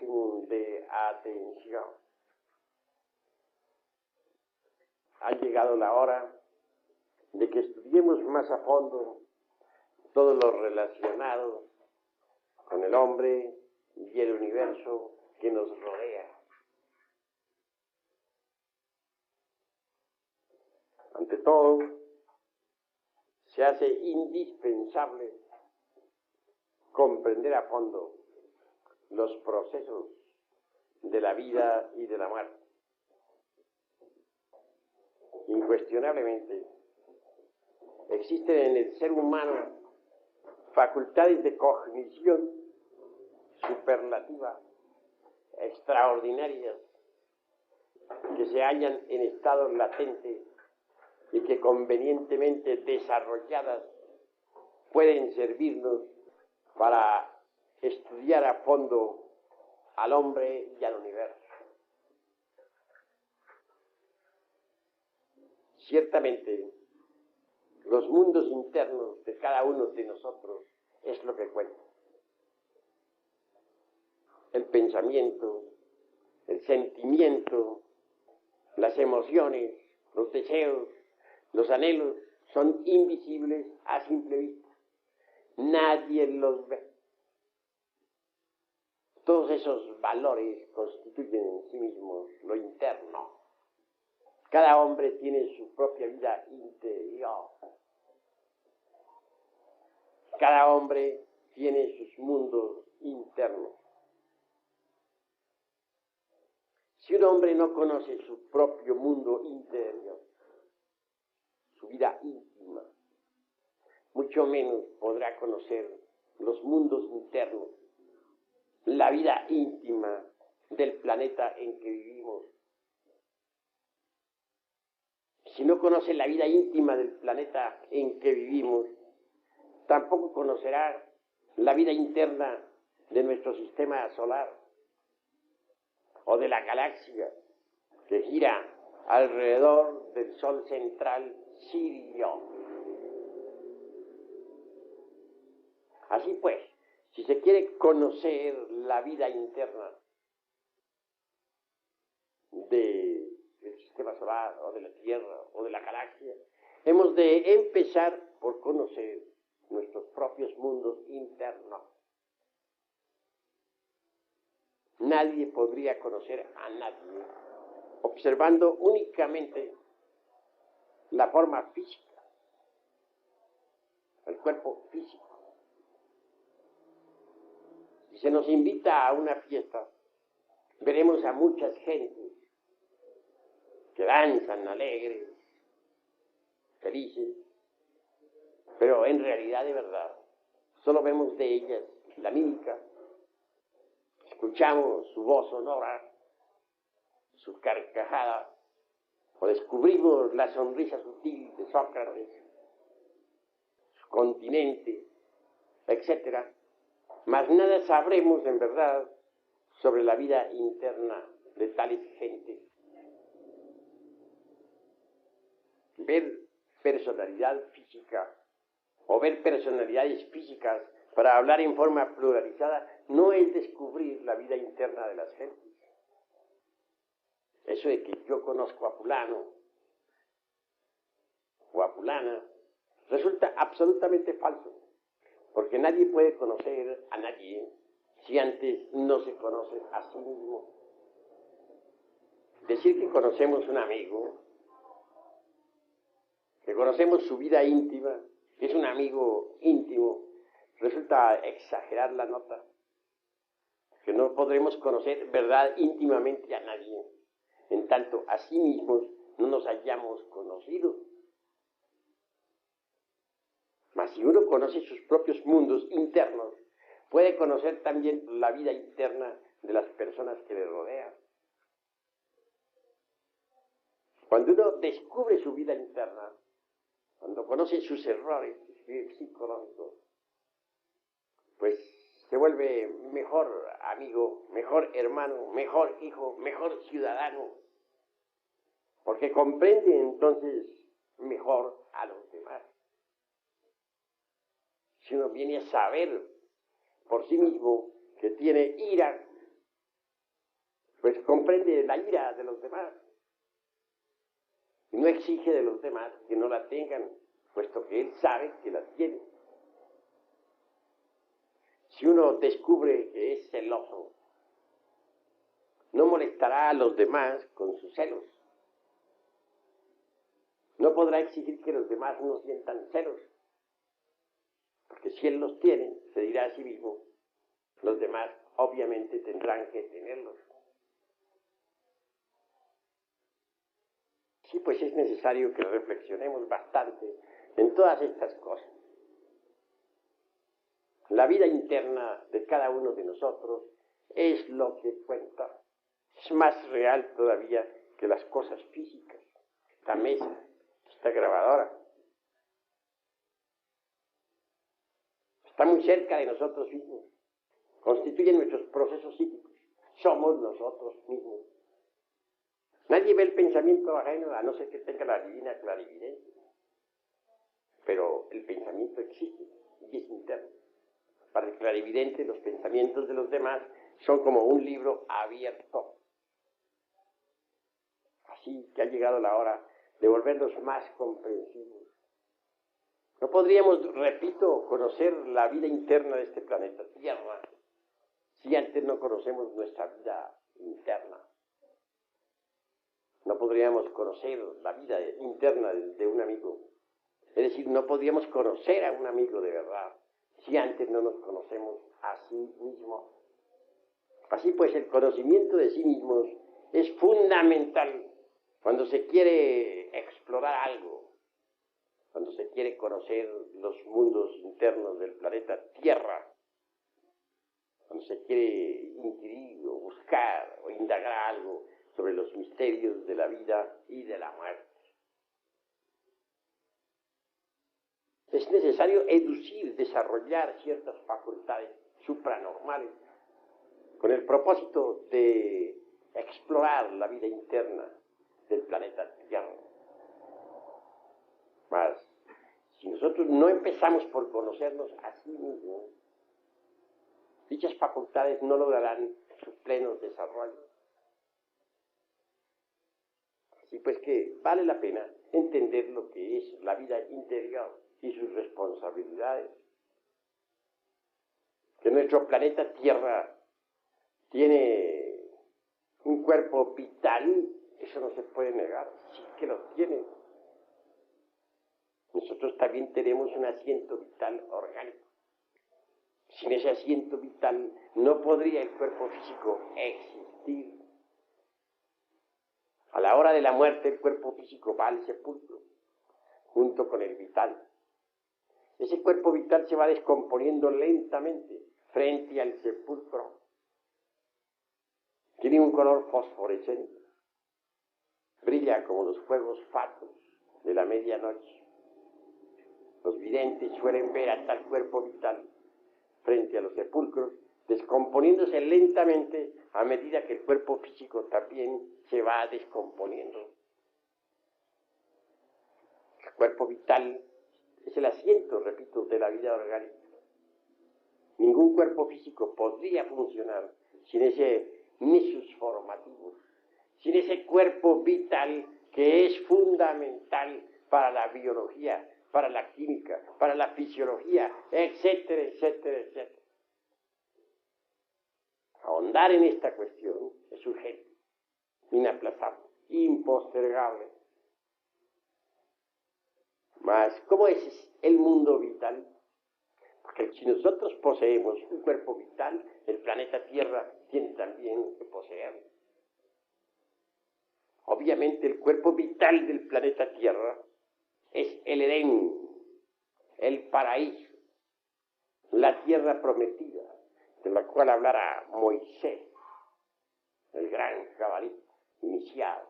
máximo de atención. Ha llegado la hora de que estudiemos más a fondo todo lo relacionado con el hombre y el universo que nos rodea. Ante todo, se hace indispensable comprender a fondo los procesos de la vida y de la muerte. Incuestionablemente, existen en el ser humano facultades de cognición superlativa, extraordinarias, que se hallan en estado latente y que convenientemente desarrolladas pueden servirnos para estudiar a fondo al hombre y al universo. Ciertamente, los mundos internos de cada uno de nosotros es lo que cuenta. El pensamiento, el sentimiento, las emociones, los deseos, los anhelos son invisibles a simple vista. Nadie los ve. Todos esos valores constituyen en sí mismos lo interno. Cada hombre tiene su propia vida interior. Cada hombre tiene sus mundos internos. Si un hombre no conoce su propio mundo interior, su vida íntima, mucho menos podrá conocer los mundos internos, la vida íntima del planeta en que vivimos. Si no conoce la vida íntima del planeta en que vivimos, tampoco conocerá la vida interna de nuestro sistema solar o de la galaxia que gira alrededor del Sol central Sirio. Así pues, si se quiere conocer la vida interna del sistema solar o de la Tierra o de la galaxia, hemos de empezar por conocer nuestros propios mundos internos. Nadie podría conocer a nadie observando únicamente la forma física, el cuerpo físico. Si se nos invita a una fiesta, veremos a muchas gentes que danzan alegres, felices, pero en realidad, de verdad, solo vemos de ellas la mímica, escuchamos su voz sonora, su carcajada, o descubrimos la sonrisa sutil de Sócrates, su continente, etc. Mas nada sabremos en verdad sobre la vida interna de tales gentes. Ver personalidad física o ver personalidades físicas para hablar en forma pluralizada no es descubrir la vida interna de las gentes. Eso de que yo conozco a fulano o a fulana resulta absolutamente falso, porque nadie puede conocer a nadie si antes no se conoce a sí mismo. Decir que conocemos un amigo, que conocemos su vida íntima, que es un amigo íntimo, resulta exagerar la nota, que no podremos conocer verdad íntimamente a nadie, en tanto a sí mismos no nos hayamos conocido. Mas si uno conoce sus propios mundos internos, puede conocer también la vida interna de las personas que le rodean. Cuando uno descubre su vida interna, cuando conoce sus errores psicológicos, pues se vuelve mejor amigo, mejor hermano, mejor hijo, mejor ciudadano, porque comprende entonces mejor a los demás. Si uno viene a saber por sí mismo que tiene ira, pues comprende la ira de los demás y no exige de los demás que no la tengan, puesto que él sabe que la tiene. Si uno descubre que es celoso, no molestará a los demás con sus celos. No podrá exigir que los demás no sientan celos, porque si él los tiene, se dirá a sí mismo, los demás obviamente tendrán que tenerlos. Sí, pues es necesario que reflexionemos bastante en todas estas cosas. La vida interna de cada uno de nosotros es lo que cuenta. Es más real todavía que las cosas físicas. Esta mesa, esta grabadora, está muy cerca de nosotros mismos. Constituyen nuestros procesos psíquicos. Somos nosotros mismos. Nadie ve el pensamiento ajeno a no ser que tenga la divina clarividencia. Pero el pensamiento existe y es interno. Para el clarividente, los pensamientos de los demás son como un libro abierto. Así que ha llegado la hora de volvernos más comprensivos. No podríamos, repito, conocer la vida interna de este planeta Tierra si antes no conocemos nuestra vida interna. No podríamos conocer la vida interna de un amigo. Es decir, no podríamos conocer a un amigo de verdad si antes no nos conocemos a sí mismos. Así pues, el conocimiento de sí mismos es fundamental cuando se quiere explorar algo, cuando se quiere conocer los mundos internos del planeta Tierra, cuando se quiere inquirir o buscar o indagar algo sobre los misterios de la vida y de la muerte. Es necesario educir, desarrollar ciertas facultades supranormales con el propósito de explorar la vida interna del planeta Tierra. Mas, si nosotros no empezamos por conocernos a sí mismos, dichas facultades no lograrán su pleno desarrollo. Así pues que vale la pena entender lo que es la vida interior y sus responsabilidades. Que nuestro planeta Tierra tiene un cuerpo vital, eso no se puede negar, sí que lo tiene. Nosotros también tenemos un asiento vital orgánico. Sin ese asiento vital no podría el cuerpo físico existir. A la hora de la muerte el cuerpo físico va al sepulcro, junto con el vital. Ese cuerpo vital se va descomponiendo lentamente frente al sepulcro. Tiene un color fosforescente. Brilla como los fuegos fatuos de la medianoche. Los videntes suelen ver a tal cuerpo vital frente a los sepulcros, descomponiéndose lentamente a medida que el cuerpo físico también se va descomponiendo. El cuerpo vital es el asiento, repito, de la vida orgánica. Ningún cuerpo físico podría funcionar sin ese nexus formativo, sin ese cuerpo vital que es fundamental para la biología, para la química, para la fisiología, etcétera, etcétera, etcétera. Ahondar en esta cuestión es urgente, inaplazable, impostergable. Mas, ¿cómo es el mundo vital? Porque si nosotros poseemos un cuerpo vital, el planeta Tierra tiene también que poseerlo. Obviamente el cuerpo vital del planeta Tierra es el Edén, el paraíso, la tierra prometida, de la cual hablara Moisés, el gran jabalí iniciado,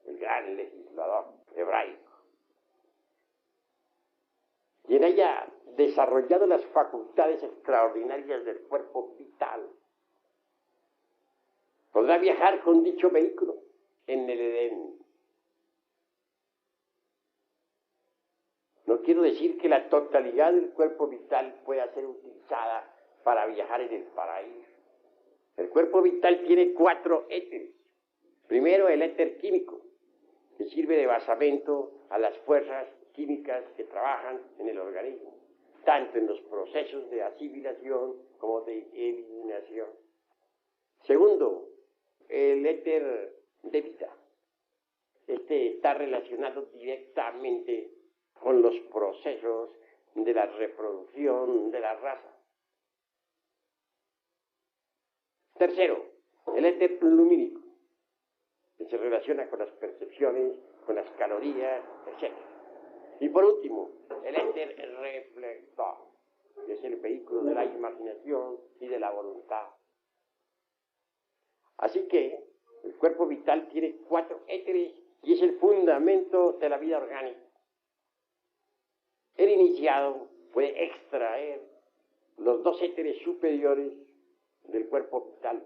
el gran legislador hebraico. Y en ella desarrollado las facultades extraordinarias del cuerpo vital. Podrá viajar con dicho vehículo en el Edén. No quiero decir que la totalidad del cuerpo vital pueda ser utilizada para viajar en el paraíso. El cuerpo vital tiene 4 éteres. Primero, el éter químico, que sirve de basamento a las fuerzas químicas que trabajan en el organismo, tanto en los procesos de asimilación como de eliminación. Segundo, el éter de vida. Este está relacionado directamente con los procesos de la reproducción de la raza. Tercero, el éter lumínico, que se relaciona con las percepciones, con las calorías, etc. Y por último, el éter reflector, que es el vehículo de la imaginación y de la voluntad. Así que el cuerpo vital tiene 4 éteres y es el fundamento de la vida orgánica. El iniciado puede extraer los 2 éteres superiores del cuerpo vital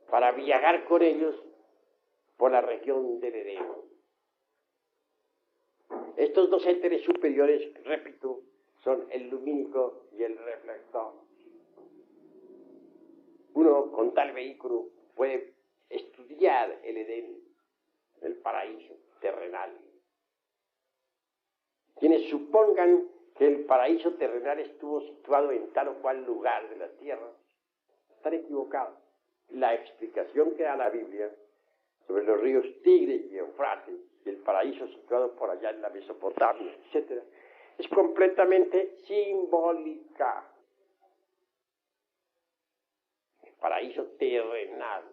para viajar con ellos por la región del Edén. Estos 2 éteres superiores, repito, son el lumínico y el reflector. Uno con tal vehículo puede estudiar el Edén, el paraíso terrenal. Quienes supongan que el paraíso terrenal estuvo situado en tal o cual lugar de la tierra, están equivocados. La explicación que da la Biblia sobre los ríos Tigre y Eufrates y el paraíso situado por allá en la Mesopotamia, etc., es completamente simbólica. El paraíso terrenal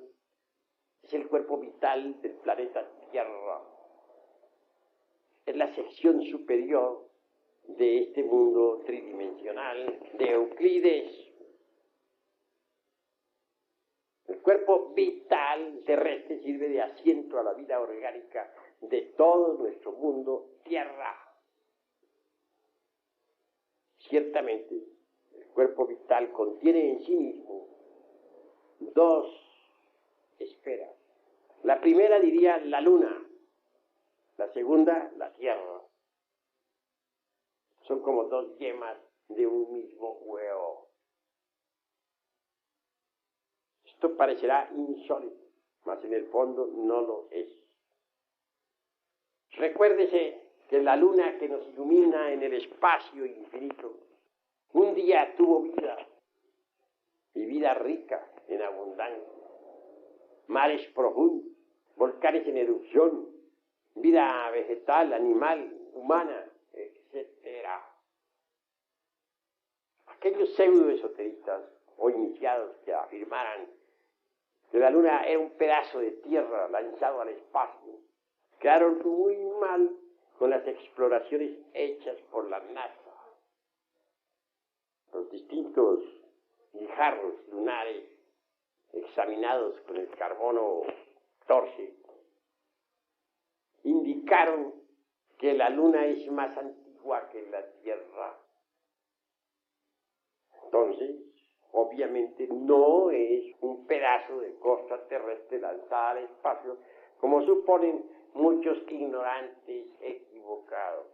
es el cuerpo vital del planeta Tierra. Es la sección superior de este mundo tridimensional de Euclides. El cuerpo vital terrestre sirve de asiento a la vida orgánica de todo nuestro mundo Tierra. Ciertamente, el cuerpo vital contiene en sí mismo 2 esferas. La primera diría la luna, la segunda la tierra. Son como 2 yemas de un mismo huevo. Esto parecerá insólito, mas en el fondo no lo es. Recuérdese que la luna que nos ilumina en el espacio infinito, un día tuvo vida, y vida rica en abundancia. Mares profundos, volcanes en erupción, vida vegetal, animal, humana, etc. Aquellos pseudoesoteristas o iniciados que afirmaran que la luna era un pedazo de tierra lanzado al espacio, quedaron muy mal con las exploraciones hechas por la NASA. Los distintos guijarros lunares examinados con el carbono 14 indicaron que la luna es más antigua que la Tierra. Entonces, obviamente no es un pedazo de costa terrestre lanzada al espacio, como suponen muchos ignorantes equivocados.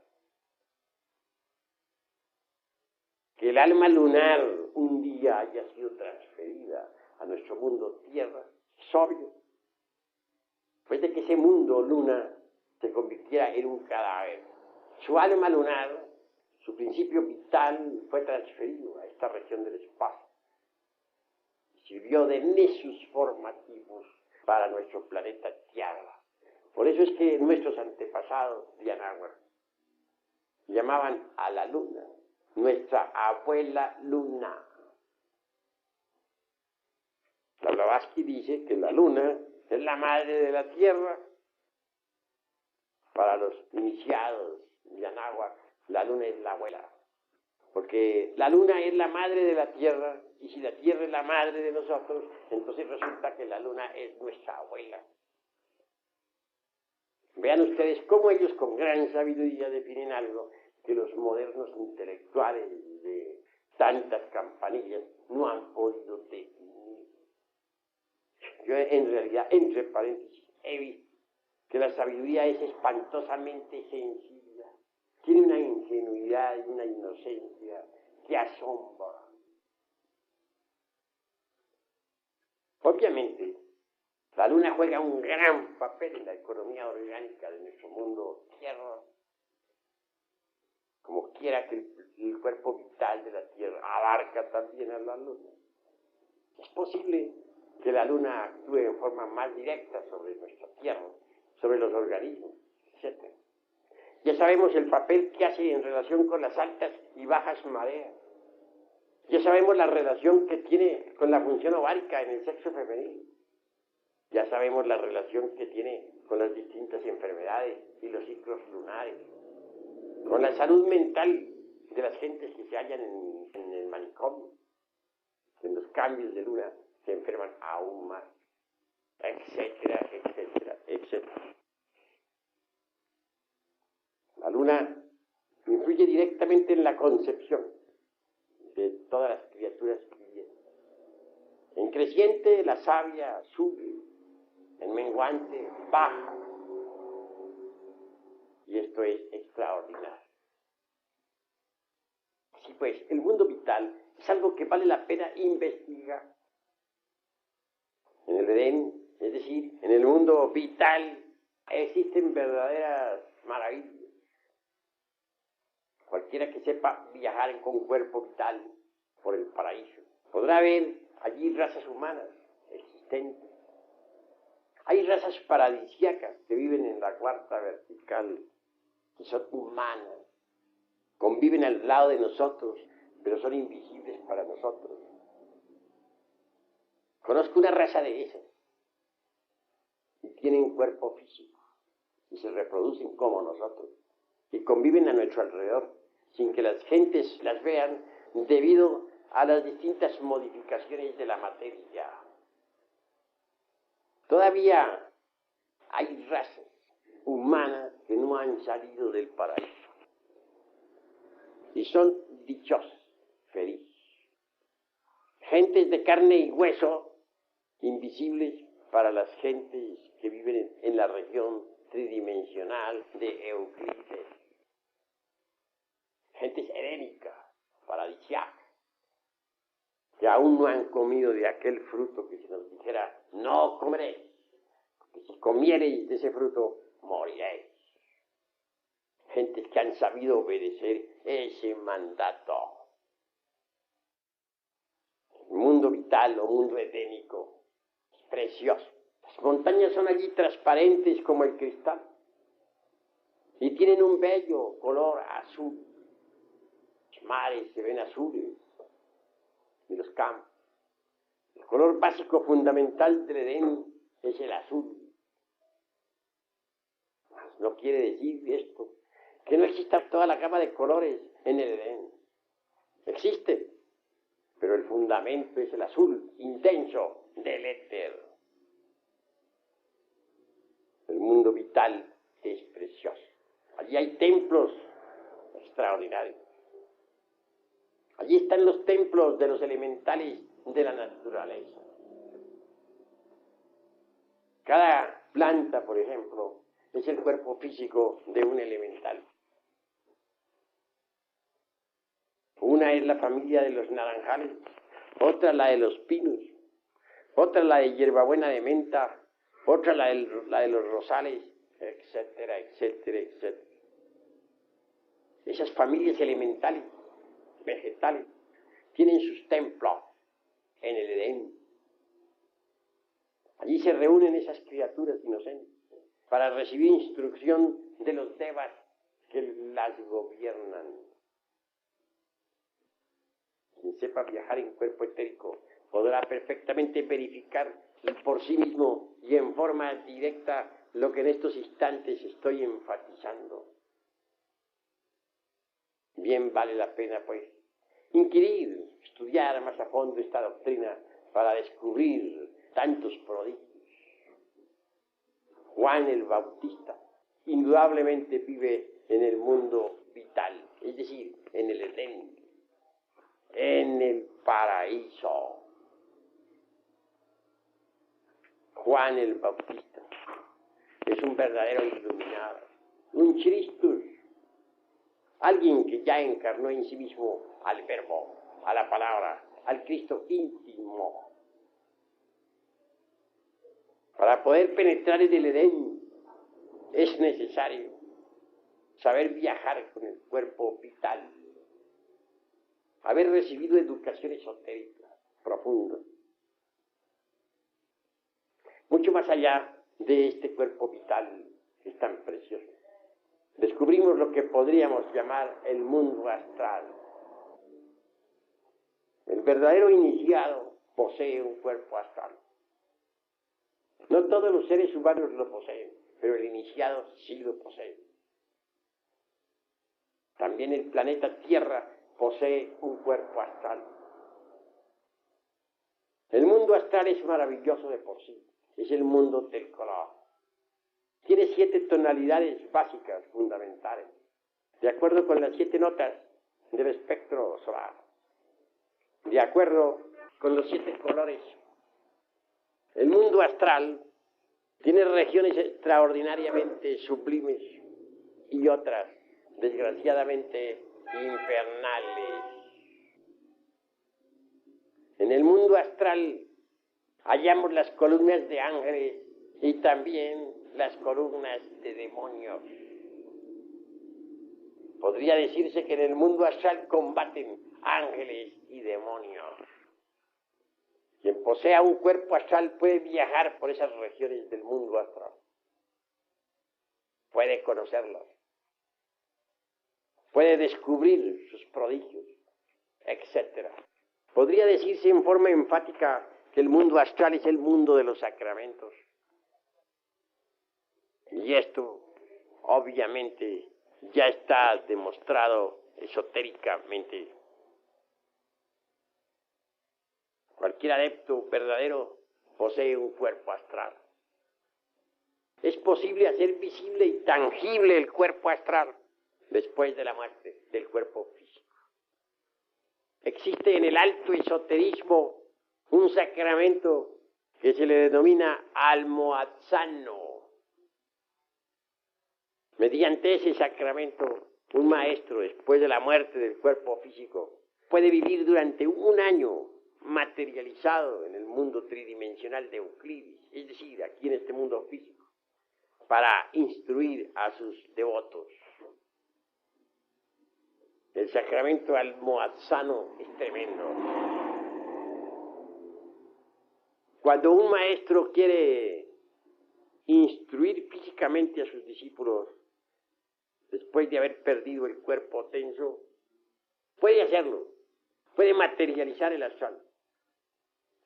Que el alma lunar un día haya sido transferida a nuestro mundo Tierra es obvio. Después de que ese mundo luna se convirtiera en un cadáver, su alma lunar, su principio vital, fue transferido a esta región del espacio. Sirvió de nexus formativos para nuestro planeta Tierra. Por eso es que nuestros antepasados de Anáhuac llamaban a la luna nuestra abuela luna. Blavatsky dice que la luna es la madre de la Tierra. Para los iniciados de Anáhuac, la luna es la abuela. Porque la luna es la madre de la Tierra, y si la Tierra es la madre de nosotros, entonces resulta que la luna es nuestra abuela. Vean ustedes cómo ellos con gran sabiduría definen algo que los modernos intelectuales de tantas campanillas no han podido definir. Yo en realidad, entre paréntesis, he visto que la sabiduría es espantosamente sencilla, tiene una ingenuidad y una inocencia que asombra. Obviamente, la luna juega un gran papel en la economía orgánica de nuestro mundo Tierra, como quiera que el cuerpo vital de la Tierra abarca también a la luna. Es posible que la luna actúe en forma más directa sobre nuestra Tierra, sobre los organismos, etc. Ya sabemos el papel que hace en relación con las altas y bajas mareas. Ya sabemos la relación que tiene con la función ovárica en el sexo femenino. Ya sabemos la relación que tiene con las distintas enfermedades y los ciclos lunares, con la salud mental de las gentes que se hallan en el manicomio, en los cambios de luna se enferman aún más, etcétera, etcétera, etcétera. La luna influye directamente en la concepción de todas las criaturas vivientes. En creciente la savia sube, en menguante baja. Y esto es extraordinario. Así pues, el mundo vital es algo que vale la pena investigar. En el Edén, es decir, en el mundo vital, existen verdaderas maravillas. Cualquiera que sepa viajar con cuerpo vital por el paraíso podrá ver allí razas humanas existentes. Hay razas paradisíacas que viven en la cuarta vertical, que son humanas, conviven al lado de nosotros, pero son invisibles para nosotros. Conozco una raza de esas, y tienen cuerpo físico, y se reproducen como nosotros, y conviven a nuestro alrededor, sin que las gentes las vean, debido a las distintas modificaciones de la materia. Todavía hay razas humanas que no han salido del paraíso, y son dichosas, felices. Gentes de carne y hueso, invisibles para las gentes que viven en la región tridimensional de Euclides. Gentes herénicas, paradisíacas, que aún no han comido de aquel fruto que se nos dijera, no comeréis, porque si comiereis de ese fruto, moriréis. Gentes que han sabido obedecer ese mandato. El mundo vital o mundo edénico es precioso. Las montañas son allí transparentes como el cristal y tienen un bello color azul. Los mares se ven azules y los campos. El color básico fundamental del Edén es el azul. No quiere decir esto que no exista toda la gama de colores en el Edén. Existe, pero el fundamento es el azul intenso del éter. El mundo vital es precioso. Allí hay templos extraordinarios. Allí están los templos de los elementales de la naturaleza. Cada planta, por ejemplo, es el cuerpo físico de un elemental. Una es la familia de los naranjales, otra la de los pinos, otra la de hierbabuena de menta, otra la de los rosales, etcétera, etcétera, etcétera. Esas familias elementales, vegetales, tienen sus templos en el Edén. Allí se reúnen esas criaturas inocentes para recibir instrucción de los devas que las gobiernan. Quien sepa viajar en cuerpo etérico podrá perfectamente verificar por sí mismo y en forma directa lo que en estos instantes estoy enfatizando. Bien vale la pena, pues, inquirir, estudiar más a fondo esta doctrina para descubrir tantos prodigios. Juan el Bautista indudablemente vive en el mundo vital, es decir, en el Edén, en el paraíso. Juan el Bautista es un verdadero iluminado, un Christus, alguien que ya encarnó en sí mismo al Verbo, a la palabra, al Cristo íntimo. Para poder penetrar en el Edén es necesario saber viajar con el cuerpo vital, haber recibido educación esotérica profunda. Mucho más allá de este cuerpo vital que es tan precioso, descubrimos lo que podríamos llamar el mundo astral. El verdadero iniciado posee un cuerpo astral. No todos los seres humanos lo poseen, pero el iniciado sí lo posee. También el planeta Tierra posee un cuerpo astral. El mundo astral es maravilloso de por sí. Es el mundo del color. Tiene 7 tonalidades básicas, fundamentales, de acuerdo con las 7 notas del espectro solar, de acuerdo con los 7 colores. El mundo astral tiene regiones extraordinariamente sublimes y otras, desgraciadamente, infernales. En el mundo astral hallamos las columnas de ángeles y también las columnas de demonios. Podría decirse que en el mundo astral combaten ángeles y demonios. Quien posea un cuerpo astral puede viajar por esas regiones del mundo astral. Puede conocerlas. Puede descubrir sus prodigios, etc. Podría decirse en forma enfática que el mundo astral es el mundo de los sacramentos. Y esto, obviamente, ya está demostrado esotéricamente. Cualquier adepto verdadero posee un cuerpo astral. Es posible hacer visible y tangible el cuerpo astral después de la muerte del cuerpo físico. Existe en el alto esoterismo un sacramento que se le denomina almohadzano. Mediante ese sacramento, un maestro, después de la muerte del cuerpo físico, puede vivir durante un año materializado en el mundo tridimensional de Euclides, es decir, aquí en este mundo físico, para instruir a sus devotos. El sacramento almohadzano es tremendo. Cuando un maestro quiere instruir físicamente a sus discípulos, después de haber perdido el cuerpo tenso, puede hacerlo, puede materializar el astral,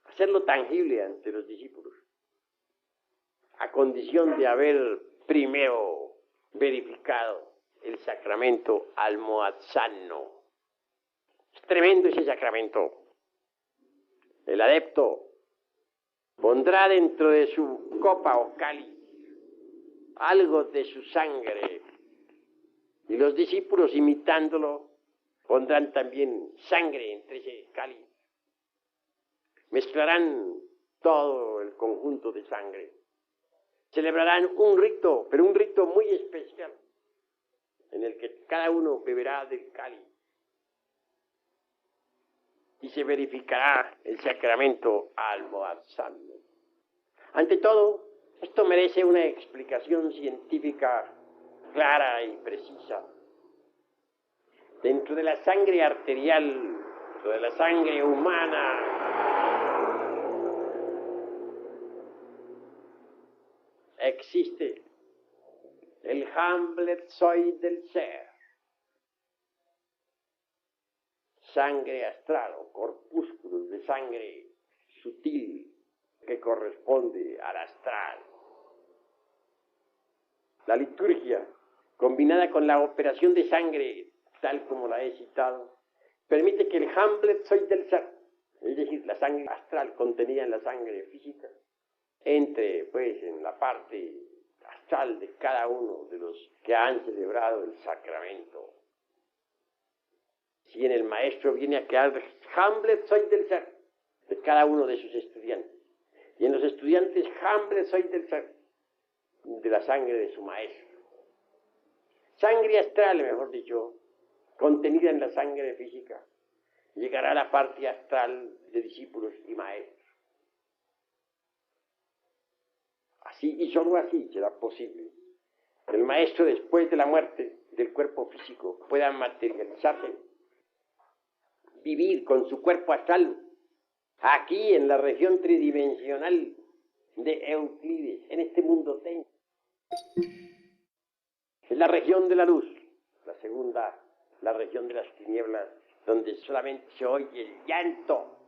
hacerlo tangible ante los discípulos, a condición de haber primero verificado el sacramento almohadzano. Es tremendo ese sacramento. El adepto pondrá dentro de su copa o cáliz algo de su sangre, y los discípulos, imitándolo, pondrán también sangre entre ese cáliz. Mezclarán todo el conjunto de sangre. Celebrarán un rito, pero un rito muy especial, en el que cada uno beberá del cáliz. Y se verificará el sacramento almohadzano. Ante todo, esto merece una explicación científica clara y precisa. Dentro de la sangre arterial, dentro de la sangre humana, existe el Hamletzoid del ser, sangre astral o corpúsculos de sangre sutil que corresponde al astral. La liturgia, combinada con la operación de sangre, tal como la he citado, permite que el Hamletzoid del ser, es decir, la sangre astral contenida en la sangre física, entre pues en la parte astral de cada uno de los que han celebrado el sacramento. Si en el maestro viene a quedar Hamletzoid del ser de cada uno de sus estudiantes, y en los estudiantes Hamletzoid del ser de la sangre de su maestro. Sangre astral, mejor dicho, contenida en la sangre física, llegará a la parte astral de discípulos y maestros. Así y solo así será posible que el maestro, después de la muerte del cuerpo físico, pueda materializarse, vivir con su cuerpo astral aquí en la región tridimensional de Euclides, en este mundo tenso. Es la región de la luz, la segunda, la región de las tinieblas, donde solamente se oye el llanto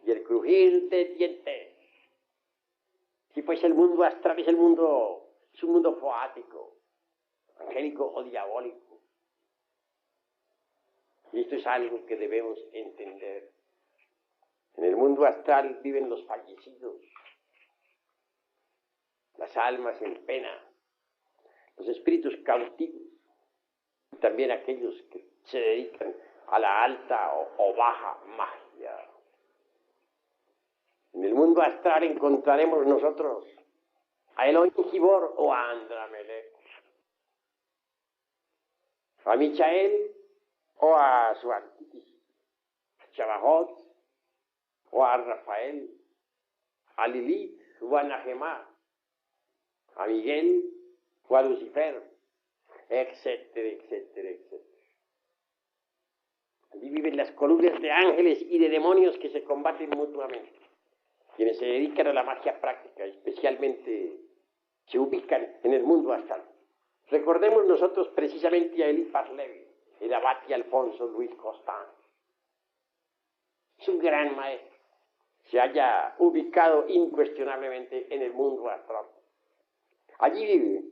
y el crujir de dientes. Y pues el mundo astral es un mundo foático, angélico o diabólico. Y esto es algo que debemos entender. En el mundo astral viven los fallecidos, las almas en pena, los espíritus cautivos, y también aquellos que se dedican a la alta o baja magia. En el mundo astral encontraremos nosotros a Elohim Gibor o a Andramelech, a Michael o a su antítesis, a Chabajot o a Rafael, a Lilith o a Nahemá, a Miguel o a Lucifer, etcétera, etcétera, etcétera. Allí viven las columnas de ángeles y de demonios que se combaten mutuamente. Quienes se dedican a la magia práctica, especialmente, se ubican en el mundo astral. Recordemos nosotros precisamente a Eliphas Levi, el abate Alfonso Luis Costán. Es un gran maestro. Se halla ubicado incuestionablemente en el mundo astral. Allí vive,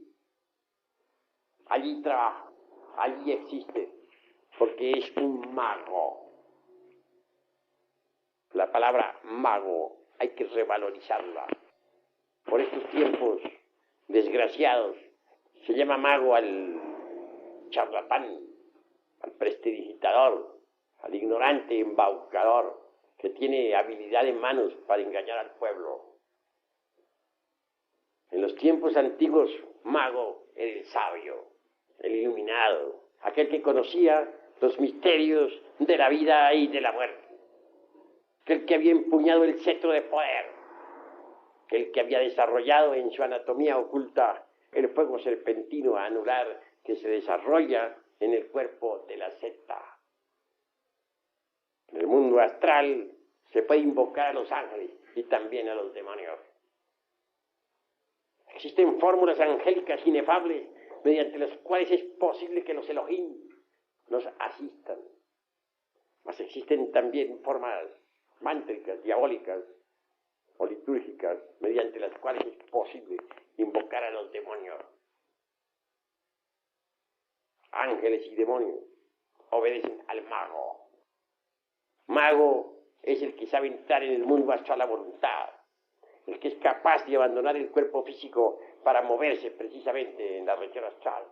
allí trabaja, allí existe, porque es un mago. La palabra mago hay que revalorizarla. Por estos tiempos desgraciados se llama mago al charlatán, al prestidigitador, al ignorante embaucador que tiene habilidad en manos para engañar al pueblo. En los tiempos antiguos, mago era el sabio, el iluminado, aquel que conocía los misterios de la vida y de la muerte, aquel que había empuñado el cetro de poder, aquel que había desarrollado en su anatomía oculta el fuego serpentino anular que se desarrolla en el cuerpo de la secta. En el mundo astral se puede invocar a los ángeles y también a los demonios. Existen fórmulas angélicas inefables mediante las cuales es posible que los Elohim nos asistan. Mas existen también formas mántricas, diabólicas o litúrgicas mediante las cuales es posible invocar a los demonios. Ángeles y demonios obedecen al mago. Mago es el que sabe entrar en el mundo astral a voluntad, el que es capaz de abandonar el cuerpo físico para moverse precisamente en la región astral.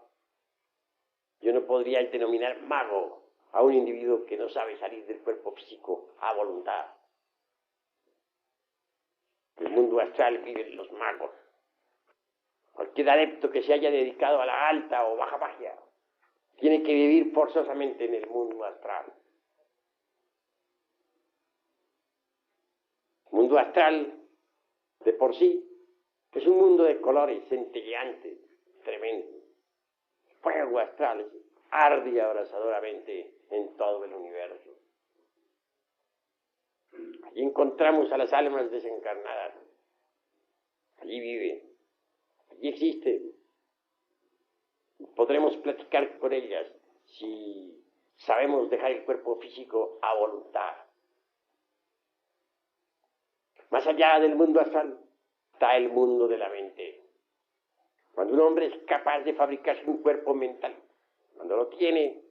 Yo no podría denominar mago a un individuo que no sabe salir del cuerpo físico a voluntad. En el mundo astral viven los magos. Cualquier adepto que se haya dedicado a la alta o baja magia tiene que vivir forzosamente en el mundo astral. El mundo astral, de por sí, es un mundo de colores centelleantes, tremendo. El fuego astral arde abrasadoramente en todo el universo. Allí encontramos a las almas desencarnadas. Allí viven, allí existen. Podremos platicar con ellas si sabemos dejar el cuerpo físico a voluntad. Más allá del mundo astral está el mundo de la mente. Cuando un hombre es capaz de fabricarse un cuerpo mental, cuando lo tiene,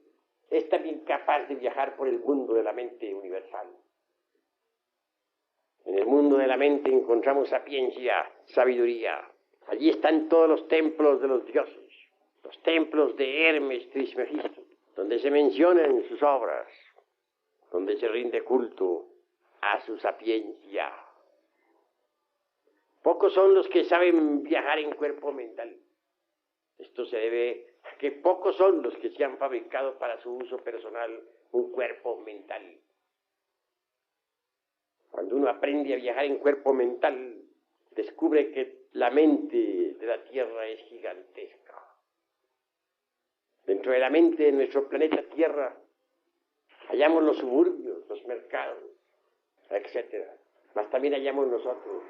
es también capaz de viajar por el mundo de la mente universal. En el mundo de la mente encontramos sapiencia, sabiduría. Allí están todos los templos de los dioses, los templos de Hermes Trismegisto, donde se mencionan sus obras, donde se rinde culto a su sapiencia. Pocos son los que saben viajar en cuerpo mental. Esto se debe a que pocos son los que se han fabricado para su uso personal un cuerpo mental. Cuando uno aprende a viajar en cuerpo mental, descubre que la mente de la Tierra es gigantesca. Dentro de la mente de nuestro planeta Tierra hallamos los suburbios, los mercados, etc. Mas también hallamos nosotros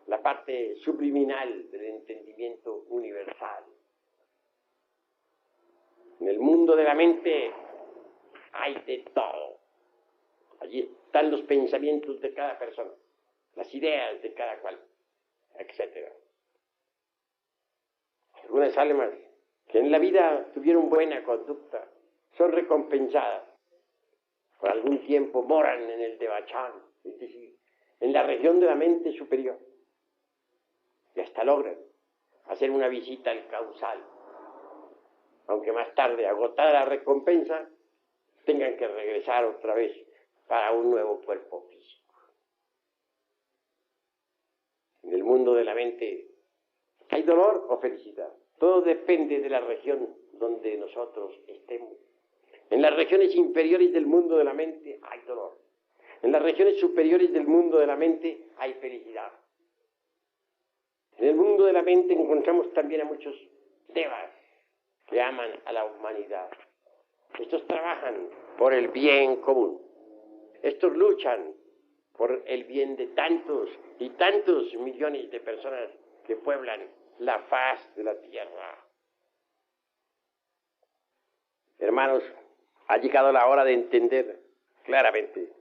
la parte subliminal del entendimiento universal. En el mundo de la mente hay de todo. Allí están los pensamientos de cada persona, las ideas de cada cual, etc. Algunas almas que en la vida tuvieron buena conducta son recompensadas. Por algún tiempo moran en el Devachan, es decir, en la región de la mente superior. Y hasta logran hacer una visita al causal. Aunque más tarde, agotada la recompensa, tengan que regresar otra vez para un nuevo cuerpo físico. En el mundo de la mente hay dolor o felicidad. Todo depende de la región donde nosotros estemos. En las regiones inferiores del mundo de la mente hay dolor. En las regiones superiores del mundo de la mente hay felicidad. En el mundo de la mente encontramos también a muchos devas que aman a la humanidad. Estos trabajan por el bien común. Estos luchan por el bien de tantos y tantos millones de personas que pueblan la faz de la tierra. Hermanos, ha llegado la hora de entender claramente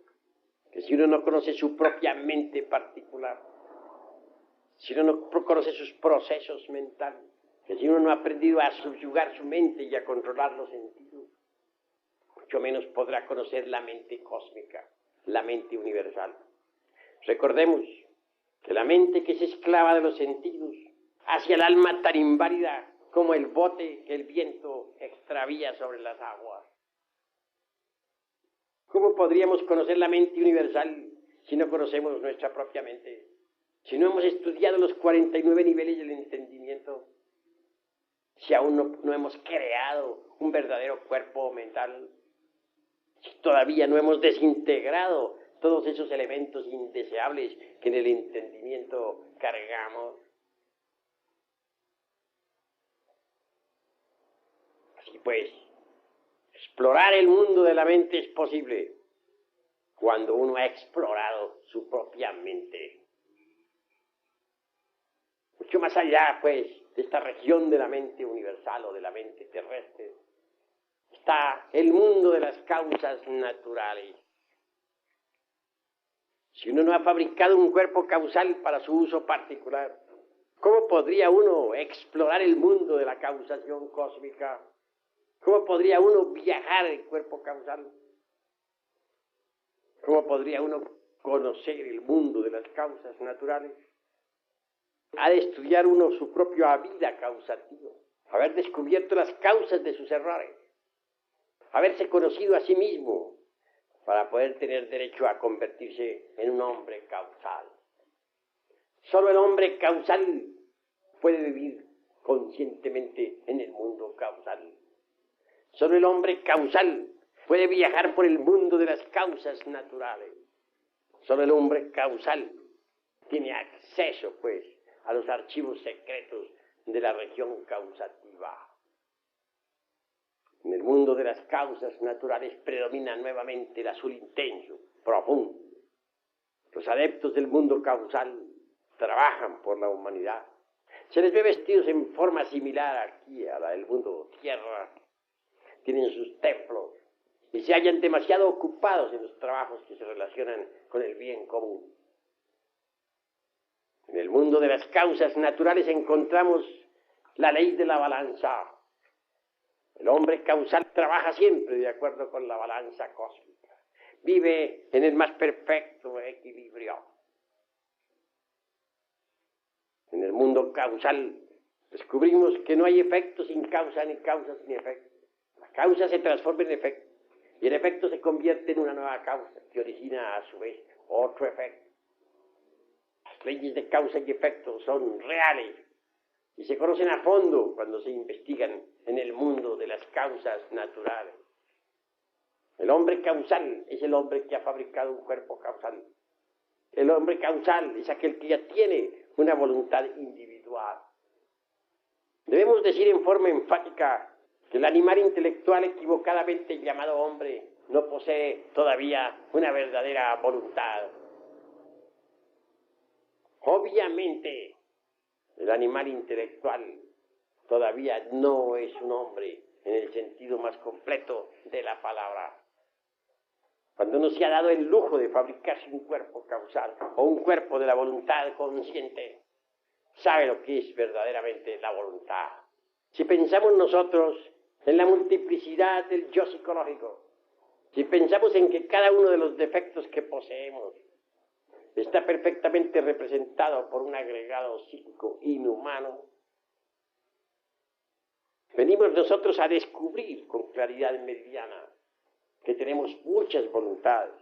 que si uno no conoce su propia mente particular, si uno no conoce sus procesos mentales, que si uno no ha aprendido a subyugar su mente y a controlar los sentidos, mucho menos podrá conocer la mente cósmica, la mente universal. Recordemos que la mente que es esclava de los sentidos hace al alma tan inválida como el bote que el viento extravía sobre las aguas. ¿Cómo podríamos conocer la mente universal si no conocemos nuestra propia mente? Si no hemos estudiado los 49 niveles del entendimiento, si aún no hemos creado un verdadero cuerpo mental, si todavía no hemos desintegrado todos esos elementos indeseables que en el entendimiento cargamos. Así pues, explorar el mundo de la mente es posible cuando uno ha explorado su propia mente. Mucho más allá, pues, de esta región de la mente universal o de la mente terrestre, está el mundo de las causas naturales. Si uno no ha fabricado un cuerpo causal para su uso particular, ¿cómo podría uno explorar el mundo de la causación cósmica? ¿Cómo podría uno viajar el cuerpo causal? ¿Cómo podría uno conocer el mundo de las causas naturales? Ha de estudiar uno su propia vida causativa, haber descubierto las causas de sus errores, haberse conocido a sí mismo para poder tener derecho a convertirse en un hombre causal. Solo el hombre causal puede vivir conscientemente en el mundo causal. Solo el hombre causal puede viajar por el mundo de las causas naturales. Solo el hombre causal tiene acceso, pues, a los archivos secretos de la región causativa. En el mundo de las causas naturales predomina nuevamente el azul intenso, profundo. Los adeptos del mundo causal trabajan por la humanidad. Se les ve vestidos en forma similar aquí a la del mundo tierra. Tienen sus templos y se hallan demasiado ocupados en los trabajos que se relacionan con el bien común. En el mundo de las causas naturales encontramos la ley de la balanza. El hombre causal trabaja siempre de acuerdo con la balanza cósmica. Vive en el más perfecto equilibrio. En el mundo causal descubrimos que no hay efecto sin causa ni causa sin efecto. La causa se transforma en efecto y el efecto se convierte en una nueva causa que origina a su vez otro efecto. Las leyes de causa y efecto son reales y se conocen a fondo cuando se investigan en el mundo de las causas naturales. El hombre causal es el hombre que ha fabricado un cuerpo causal. El hombre causal es aquel que ya tiene una voluntad individual. Debemos decir en forma enfática que el animal intelectual equivocadamente llamado hombre no posee todavía una verdadera voluntad. Obviamente, el animal intelectual todavía no es un hombre en el sentido más completo de la palabra. Cuando uno se ha dado el lujo de fabricarse un cuerpo causal o un cuerpo de la voluntad consciente, sabe lo que es verdaderamente la voluntad. Si pensamos nosotros en la multiplicidad del yo psicológico, si pensamos en que cada uno de los defectos que poseemos está perfectamente representado por un agregado psíquico inhumano, venimos nosotros a descubrir con claridad meridiana que tenemos muchas voluntades.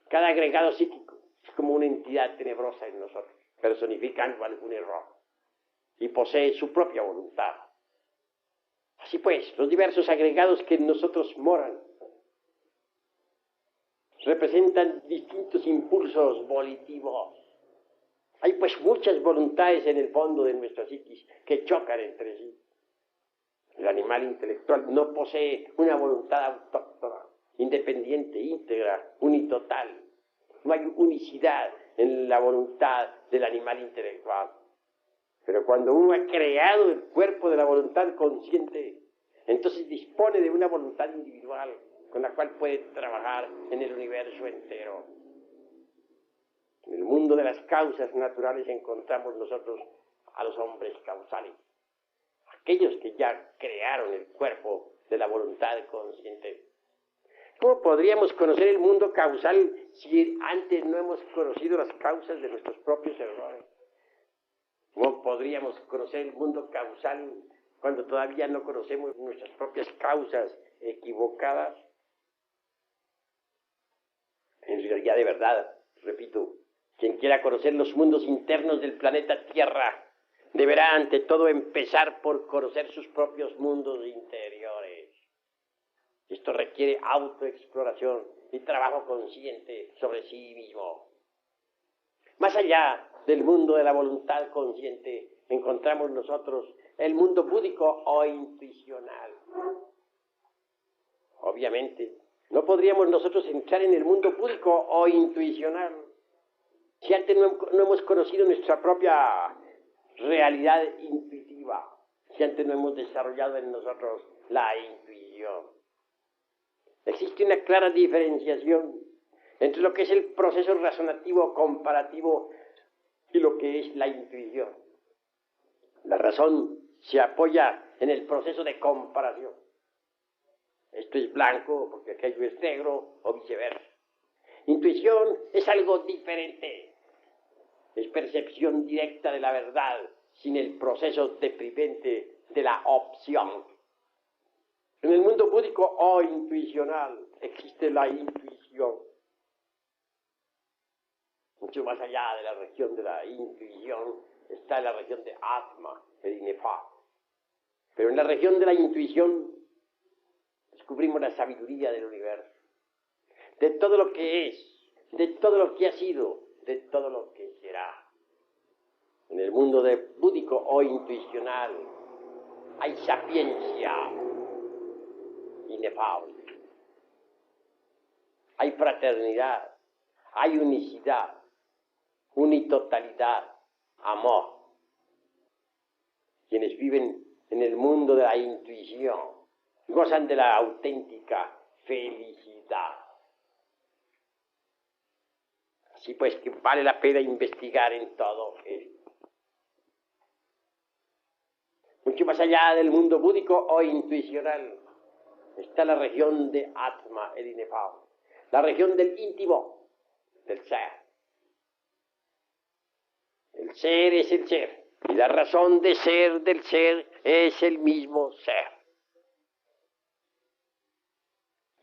Cada agregado psíquico es como una entidad tenebrosa en nosotros, personificando algún error, y posee su propia voluntad. Así pues, los diversos agregados que en nosotros moran representan distintos impulsos volitivos. Hay pues muchas voluntades en el fondo de nuestra psiquis que chocan entre sí. El animal intelectual no posee una voluntad autóctona, independiente, íntegra, unitotal. No hay unicidad en la voluntad del animal intelectual. Pero cuando uno ha creado el cuerpo de la voluntad consciente, entonces dispone de una voluntad individual con la cual puede trabajar en el universo entero. En el mundo de las causas naturales encontramos nosotros a los hombres causales, aquellos que ya crearon el cuerpo de la voluntad consciente. ¿Cómo podríamos conocer el mundo causal si antes no hemos conocido las causas de nuestros propios errores? ¿Cómo podríamos conocer el mundo causal cuando todavía no conocemos nuestras propias causas equivocadas? En realidad, de verdad, repito, quien quiera conocer los mundos internos del planeta Tierra deberá ante todo empezar por conocer sus propios mundos interiores. Esto requiere autoexploración y trabajo consciente sobre sí mismo. Más allá del mundo de la voluntad consciente, encontramos nosotros el mundo búdico o intuicional. Obviamente, no podríamos nosotros entrar en el mundo búdico o intuicional si antes no hemos conocido nuestra propia realidad intuitiva, si antes no hemos desarrollado en nosotros la intuición. Existe una clara diferenciación entre lo que es el proceso razonativo comparativo y lo que es la intuición. La razón se apoya en el proceso de comparación. Esto es blanco porque aquello es negro o viceversa. Intuición es algo diferente. Es percepción directa de la verdad sin el proceso deprimente de la opción. En el mundo búdico o intuicional existe la intuición. Mucho más allá de la región de la intuición está la región de Atma, el inefable. Pero en la región de la intuición descubrimos la sabiduría del universo, de todo lo que es, de todo lo que ha sido, de todo lo que será. En el mundo búdico o intuicional hay sapiencia inefable, hay fraternidad, hay unicidad, unitotalidad, amor. Quienes viven en el mundo de la intuición gozan de la auténtica felicidad. Así pues que vale la pena investigar en todo esto. Mucho más allá del mundo búdico o intuicional está la región de Atma, el inefable, la región del íntimo, del ser. El ser es el ser, y la razón de ser del ser es el mismo ser.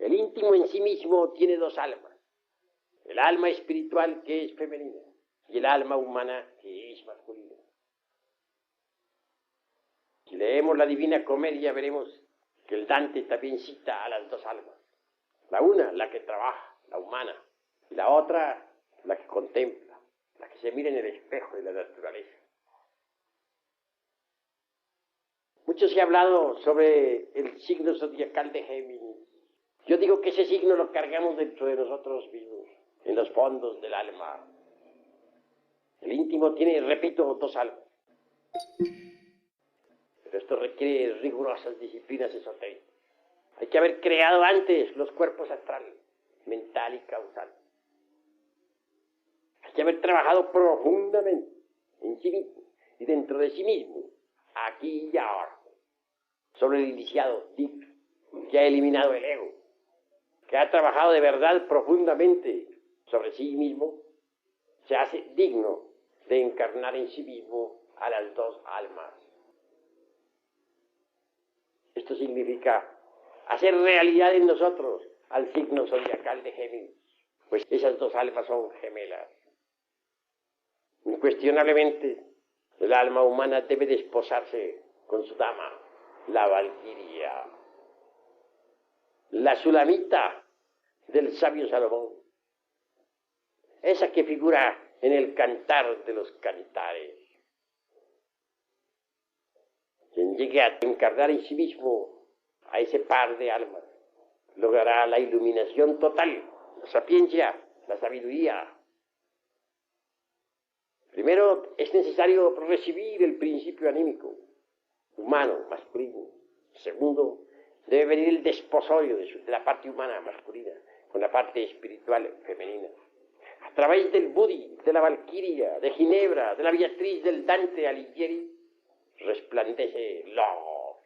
El íntimo en sí mismo tiene dos almas, el alma espiritual que es femenina y el alma humana que es masculina. Si leemos la Divina Comedia veremos que el Dante también cita a las dos almas. La una, la que trabaja, la humana, y la otra, la que contempla, la que se mira en el espejo de la naturaleza. Mucho se ha hablado sobre el signo zodiacal de Géminis. Yo digo que ese signo lo cargamos dentro de nosotros mismos, en los fondos del alma. El íntimo tiene, repito, dos almas. Pero esto requiere rigurosas disciplinas esotéricas. Hay que haber creado antes los cuerpos astrales, mental y causal. Hay que haber trabajado profundamente en sí mismo y dentro de sí mismo, aquí y ahora, sobre el iniciado digno, que ha eliminado el ego, que ha trabajado de verdad profundamente sobre sí mismo, se hace digno de encarnar en sí mismo a las dos almas. Esto significa hacer realidad en nosotros al signo zodiacal de Géminis, pues esas dos almas son gemelas. Incuestionablemente, el alma humana debe desposarse con su dama, la valquiria, la sulamita del sabio Salomón, esa que figura en el cantar de los cantares. Quien llegue a encarnar en sí mismo a ese par de almas, logrará la iluminación total, la sapiencia, la sabiduría. Primero es necesario recibir el principio anímico, humano, masculino. Segundo, debe venir el desposorio de la parte humana masculina con la parte espiritual femenina. A través del Budi, de la Valquiria, de Ginebra, de la Beatriz, del Dante Alighieri, resplandece Logos.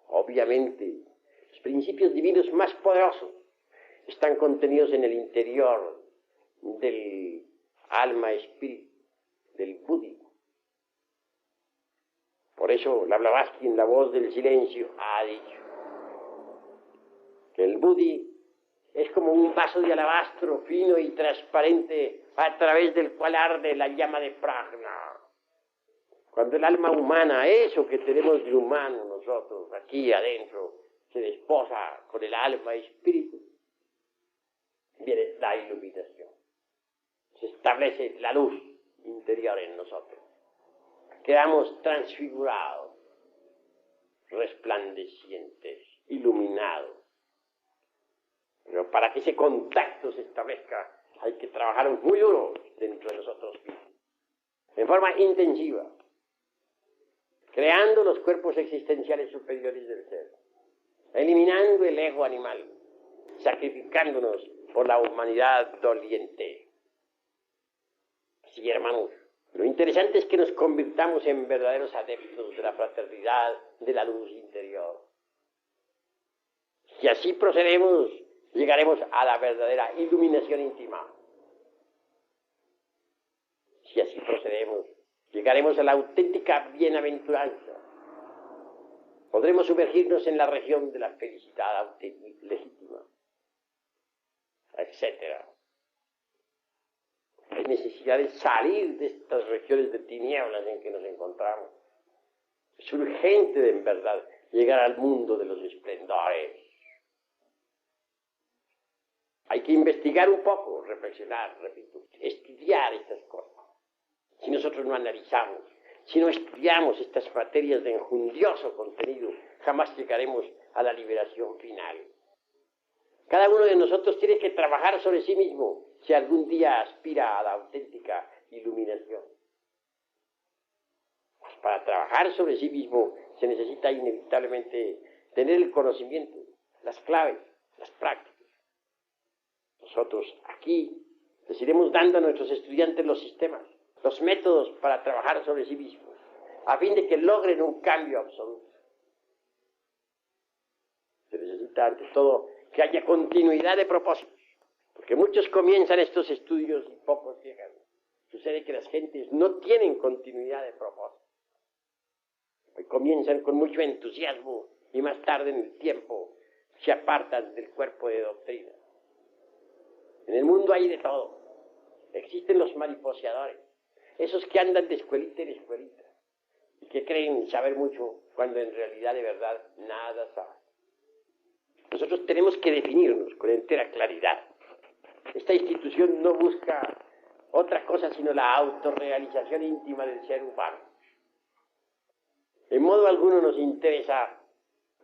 Obviamente, los principios divinos más poderosos están contenidos en el interior del alma espíritu, del Budi. Por eso la Blavatsky en La voz del silencio ha dicho que el Budi es como un vaso de alabastro fino y transparente a través del cual arde la llama de Prajna. Cuando el alma humana, eso que tenemos de humano nosotros aquí adentro, se desposa con el alma y espíritu, viene la iluminación. Se establece la luz interior en nosotros. Quedamos transfigurados, resplandecientes, iluminados. Pero para que ese contacto se establezca, hay que trabajar muy duro dentro de nosotros mismos, en forma intensiva, creando los cuerpos existenciales superiores del ser, eliminando el ego animal, sacrificándonos por la humanidad doliente. Sí, hermanos, lo interesante es que nos convirtamos en verdaderos adeptos de la fraternidad, de la luz interior. Si así procedemos, llegaremos a la verdadera iluminación íntima. Si así procedemos, llegaremos a la auténtica bienaventuranza. Podremos sumergirnos en la región de la felicidad legítima, etc. Hay necesidad de salir de estas regiones de tinieblas en que nos encontramos. Es urgente, en verdad, llegar al mundo de los esplendores. Hay que investigar un poco, reflexionar, repito, estudiar estas cosas. Si nosotros no analizamos, si no estudiamos estas materias de enjundioso contenido, jamás llegaremos a la liberación final. Cada uno de nosotros tiene que trabajar sobre sí mismo si algún día aspira a la auténtica iluminación. Pues para trabajar sobre sí mismo se necesita inevitablemente tener el conocimiento, las claves, las prácticas. Nosotros aquí les iremos dando a nuestros estudiantes los sistemas, los métodos para trabajar sobre sí mismos, a fin de que logren un cambio absoluto. Se necesita ante todo que haya continuidad de propósitos, porque muchos comienzan estos estudios y pocos llegan. Sucede que las gentes no tienen continuidad de propósitos. Comienzan con mucho entusiasmo y más tarde en el tiempo se apartan del cuerpo de doctrina. En el mundo hay de todo. Existen los mariposeadores, esos que andan de escuelita en escuelita y que creen saber mucho cuando en realidad de verdad nada saben. Nosotros tenemos que definirnos con entera claridad Esta institución no busca otra cosa sino la autorrealización íntima del ser humano. En modo alguno nos interesa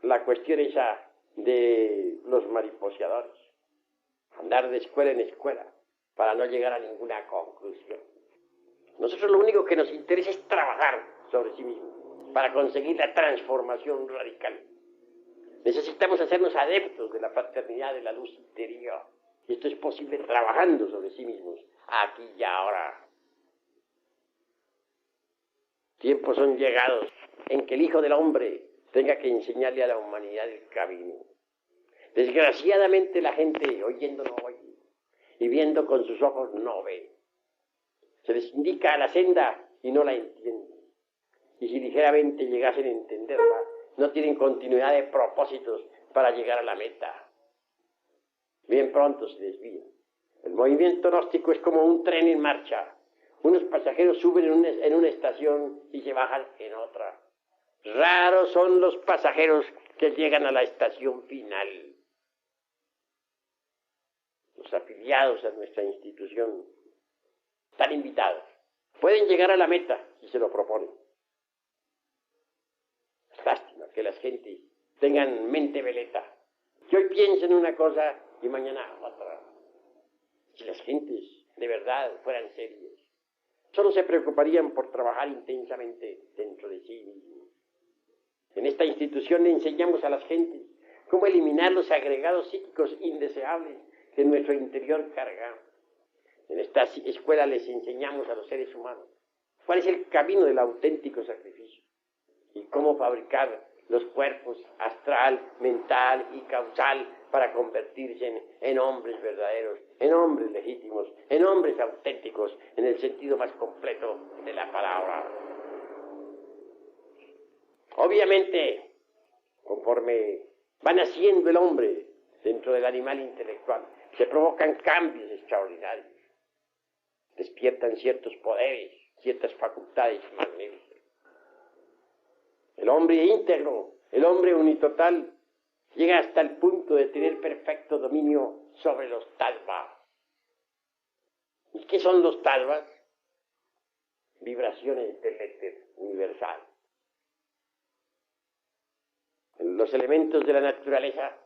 la cuestión esa de los mariposeadores, andar de escuela en escuela para no llegar a ninguna conclusión. Nosotros lo único que nos interesa es trabajar sobre sí mismos para conseguir la transformación radical. Necesitamos hacernos adeptos de la fraternidad de la luz interior. Y esto es posible trabajando sobre sí mismos, aquí y ahora. Tiempos son llegados en que el Hijo del Hombre tenga que enseñarle a la humanidad el camino. Desgraciadamente la gente, oyendo no oye, y viendo con sus ojos no ve. Se les indica la senda y no la entienden. Y si ligeramente llegasen a entenderla, no tienen continuidad de propósitos para llegar a la meta. Bien pronto se desvían. El movimiento gnóstico es como un tren en marcha. Unos pasajeros suben en una estación y se bajan en otra. Raros son los pasajeros que llegan a la estación final. Los afiliados a nuestra institución están invitados. Pueden llegar a la meta si se lo proponen. Es lástima que las gentes tengan mente veleta, que hoy piensen una cosa y mañana otra. Si las gentes de verdad fueran serias, solo se preocuparían por trabajar intensamente dentro de sí mismos. En esta institución le enseñamos a las gentes cómo eliminar los agregados psíquicos indeseables que en nuestro interior cargamos. En esta escuela les enseñamos a los seres humanos cuál es el camino del auténtico sacrificio y cómo fabricar los cuerpos astral, mental y causal para convertirse en hombres verdaderos, en hombres legítimos, en hombres auténticos, en el sentido más completo de la palabra. Obviamente, conforme va naciendo el hombre dentro del animal intelectual, se provocan cambios extraordinarios. Despiertan ciertos poderes, ciertas facultades magníficas. El hombre íntegro, el hombre unitotal, llega hasta el punto de tener perfecto dominio sobre los tattvas. ¿Y qué son los tattvas? Vibraciones del éter universal. En los elementos de la naturaleza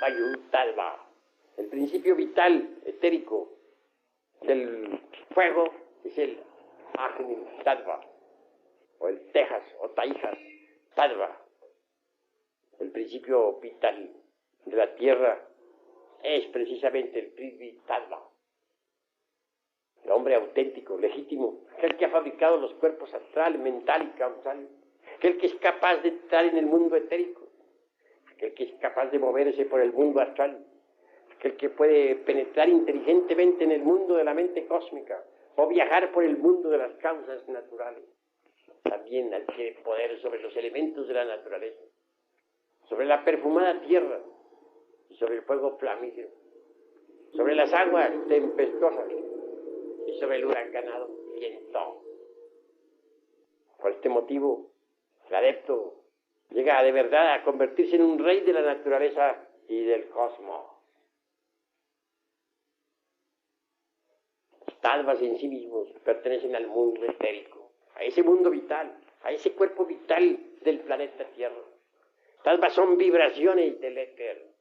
hay un tattva. El principio vital, etérico, del fuego es el Agni Tattva, o el Tejas, o Taijas Tattva. El principio vital de la tierra es precisamente el Prithvi Tattva. El hombre auténtico, legítimo, aquel que ha fabricado los cuerpos astral, mental y causal, aquel que es capaz de entrar en el mundo etérico, aquel que es capaz de moverse por el mundo astral, aquel que puede penetrar inteligentemente en el mundo de la mente cósmica o viajar por el mundo de las causas naturales. También adquiere poder sobre los elementos de la naturaleza, sobre la perfumada tierra y sobre el fuego flamígero, sobre las aguas tempestuosas y sobre el huracanado viento. Por este motivo, el adepto llega de verdad a convertirse en un rey de la naturaleza y del cosmos. Los tattvas en sí mismos pertenecen al mundo etérico, a ese mundo vital, a ese cuerpo vital del planeta Tierra. Los tattvas son vibraciones del éter.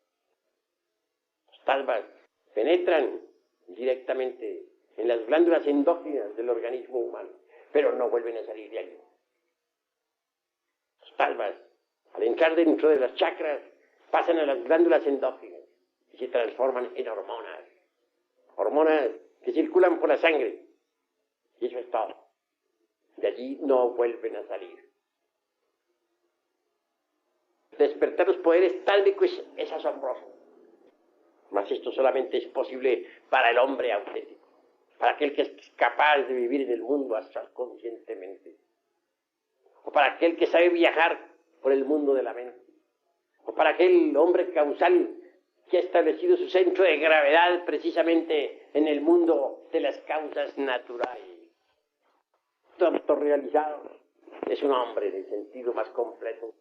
Los tattvas penetran directamente en las glándulas endógenas del organismo humano, pero no vuelven a salir de allí. Los tattvas, al entrar dentro de las chakras, pasan a las glándulas endógenas y se transforman en hormonas. Hormonas que circulan por la sangre. Y eso es todo. De allí no vuelven a salir. Despertar los poderes tálmicos es asombroso. Mas esto solamente es posible para el hombre auténtico, para aquel que es capaz de vivir en el mundo astral conscientemente, o para aquel que sabe viajar por el mundo de la mente, o para aquel hombre causal que ha establecido su centro de gravedad precisamente en el mundo de las causas naturales. Autorrealizado es un hombre en el sentido más completo.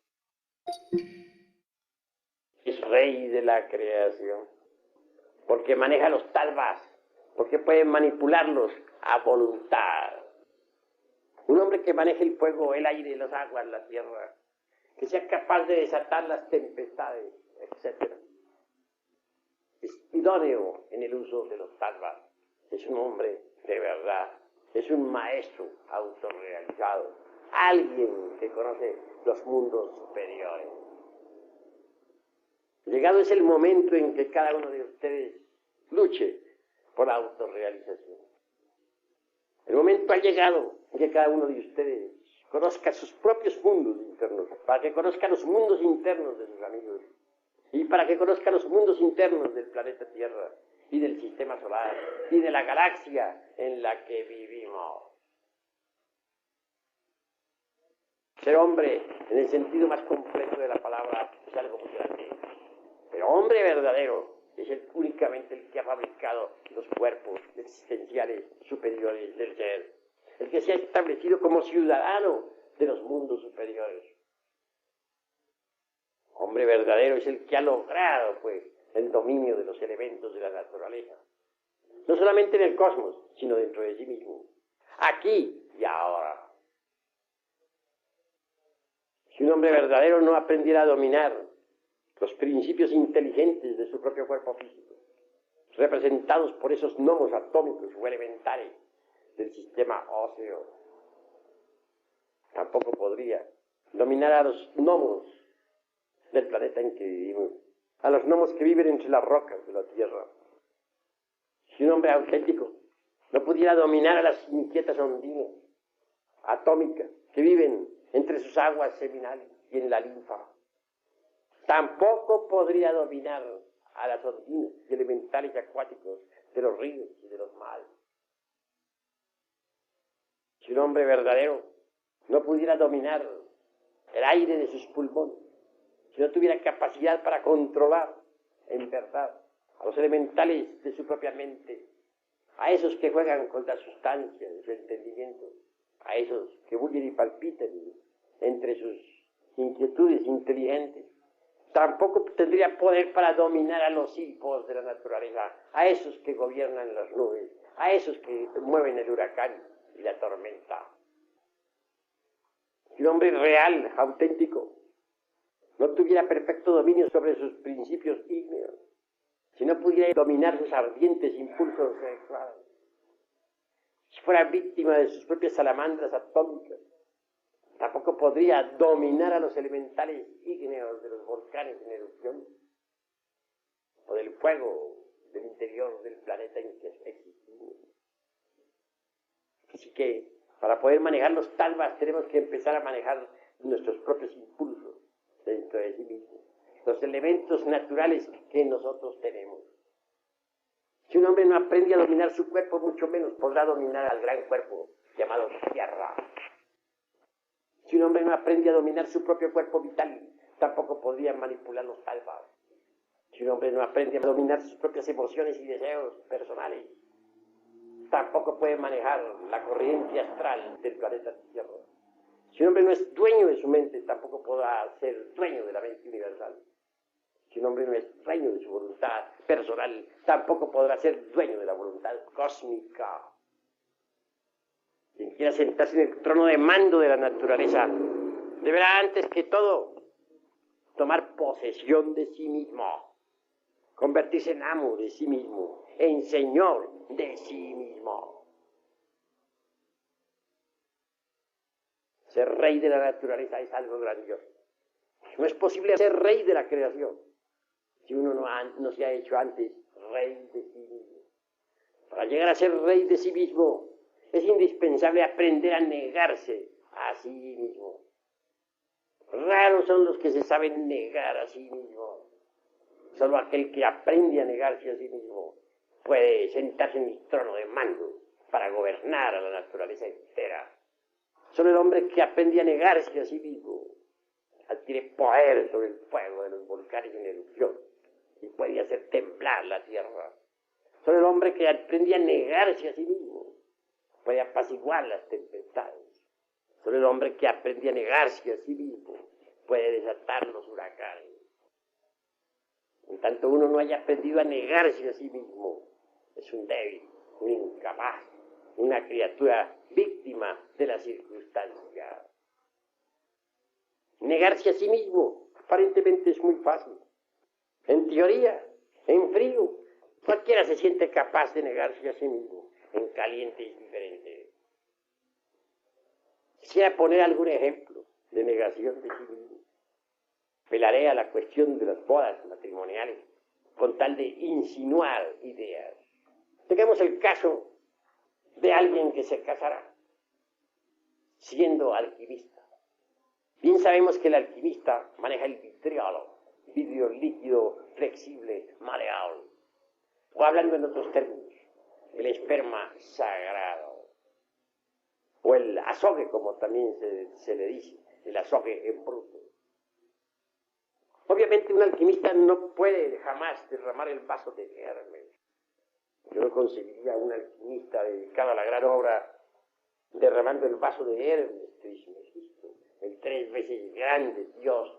Es rey de la creación. porque maneja los talvas, porque puede manipularlos a voluntad. Un hombre que maneje el fuego, el aire, las aguas, la tierra, que sea capaz de desatar las tempestades, etc. Es idóneo en el uso de los talvas. Es un hombre de verdad, es un maestro autorrealizado, alguien que conoce los mundos superiores. Llegado es el momento en que cada uno de ustedes luche por la autorrealización. El momento ha llegado en que cada uno de ustedes conozca sus propios mundos internos, para que conozca los mundos internos de sus amigos y para que conozca los mundos internos del planeta Tierra y del sistema solar y de la galaxia en la que vivimos. Ser hombre, en el sentido más completo de la palabra, es algo muy grande. Pero hombre verdadero es únicamente el que ha fabricado los cuerpos existenciales superiores del ser, el que se ha establecido como ciudadano de los mundos superiores. Hombre verdadero es el que ha logrado, pues, el dominio de los elementos de la naturaleza. No solamente en el cosmos, sino dentro de sí mismo. Aquí y ahora. Si un hombre verdadero no aprendiera a dominar los principios inteligentes de su propio cuerpo físico, representados por esos gnomos atómicos o elementales del sistema óseo, tampoco podría dominar a los gnomos del planeta en que vivimos, a los gnomos que viven entre las rocas de la Tierra. Si un hombre auténtico no pudiera dominar a las inquietas ondinas atómicas que viven entre sus aguas seminales y en la linfa, tampoco podría dominar a las ondinas y elementales acuáticos de los ríos y de los mares. Si un hombre verdadero no pudiera dominar el aire de sus pulmones, si no tuviera capacidad para controlar, en verdad, a los elementales de su propia mente, a esos que juegan con la sustancia de su entendimiento, a esos que bullen y palpitan entre sus inquietudes inteligentes, tampoco tendría poder para dominar a los hijos de la naturaleza, a esos que gobiernan las nubes, a esos que mueven el huracán y la tormenta. Si un hombre real, auténtico, no tuviera perfecto dominio sobre sus principios ígneos, si no pudiera dominar sus ardientes impulsos sexuales, si fuera víctima de sus propias salamandras atómicas, tampoco podría dominar a los elementales ígneos de los volcanes en erupción o del fuego del interior del planeta en que existimos. Así que, para poder manejar los talvas, tenemos que empezar a manejar nuestros propios impulsos dentro de sí mismos, los elementos naturales que nosotros tenemos. Si un hombre no aprende a dominar su cuerpo, mucho menos podrá dominar al gran cuerpo llamado Tierra. Si un hombre no aprende a dominar su propio cuerpo vital, tampoco podría manipular los talvas. Si un hombre no aprende a dominar sus propias emociones y deseos personales, tampoco puede manejar la corriente astral del planeta Tierra. Si un hombre no es dueño de su mente, tampoco podrá ser dueño de la mente universal. Si un hombre no es dueño de su voluntad personal, tampoco podrá ser dueño de la voluntad cósmica. Quien quiera sentarse en el trono de mando de la naturaleza, deberá antes que todo tomar posesión de sí mismo, convertirse en amo de sí mismo, en señor de sí mismo. Ser rey de la naturaleza es algo grandioso. No es posible ser rey de la creación si uno no se ha hecho antes rey de sí mismo. Para llegar a ser rey de sí mismo es indispensable aprender a negarse a sí mismo. Raros son los que se saben negar a sí mismo. Solo aquel que aprende a negarse a sí mismo puede sentarse en el trono de mando para gobernar a la naturaleza entera. Solo el hombre que aprende a negarse a sí mismo adquiere poder sobre el fuego de los volcanes en erupción y puede hacer temblar la tierra. Solo el hombre que aprende a negarse a sí mismo puede apaciguar las tempestades. Solo el hombre que aprende a negarse a sí mismo puede desatar los huracanes. En tanto uno no haya aprendido a negarse a sí mismo, es un débil, un incapaz, una criatura víctima de las circunstancias. Negarse a sí mismo aparentemente es muy fácil. En teoría, en frío, cualquiera se siente capaz de negarse a sí mismo. En caliente es diferente. Quisiera poner algún ejemplo de negación de sí mismo. Apelaré a la cuestión de las bodas matrimoniales con tal de insinuar ideas. Tengamos el caso de alguien que se casará siendo alquimista. Bien sabemos que el alquimista maneja el vitriolo, vidrio líquido, flexible, maleable. O hablando en otros términos, el esperma sagrado. O el azogue, como también se le dice, el azogue en bruto. Obviamente un alquimista no puede jamás derramar el vaso de Hermes. Yo no conseguiría un alquimista dedicado a la gran obra derramando el vaso de Hermes Trismegisto, el 3 veces grande dios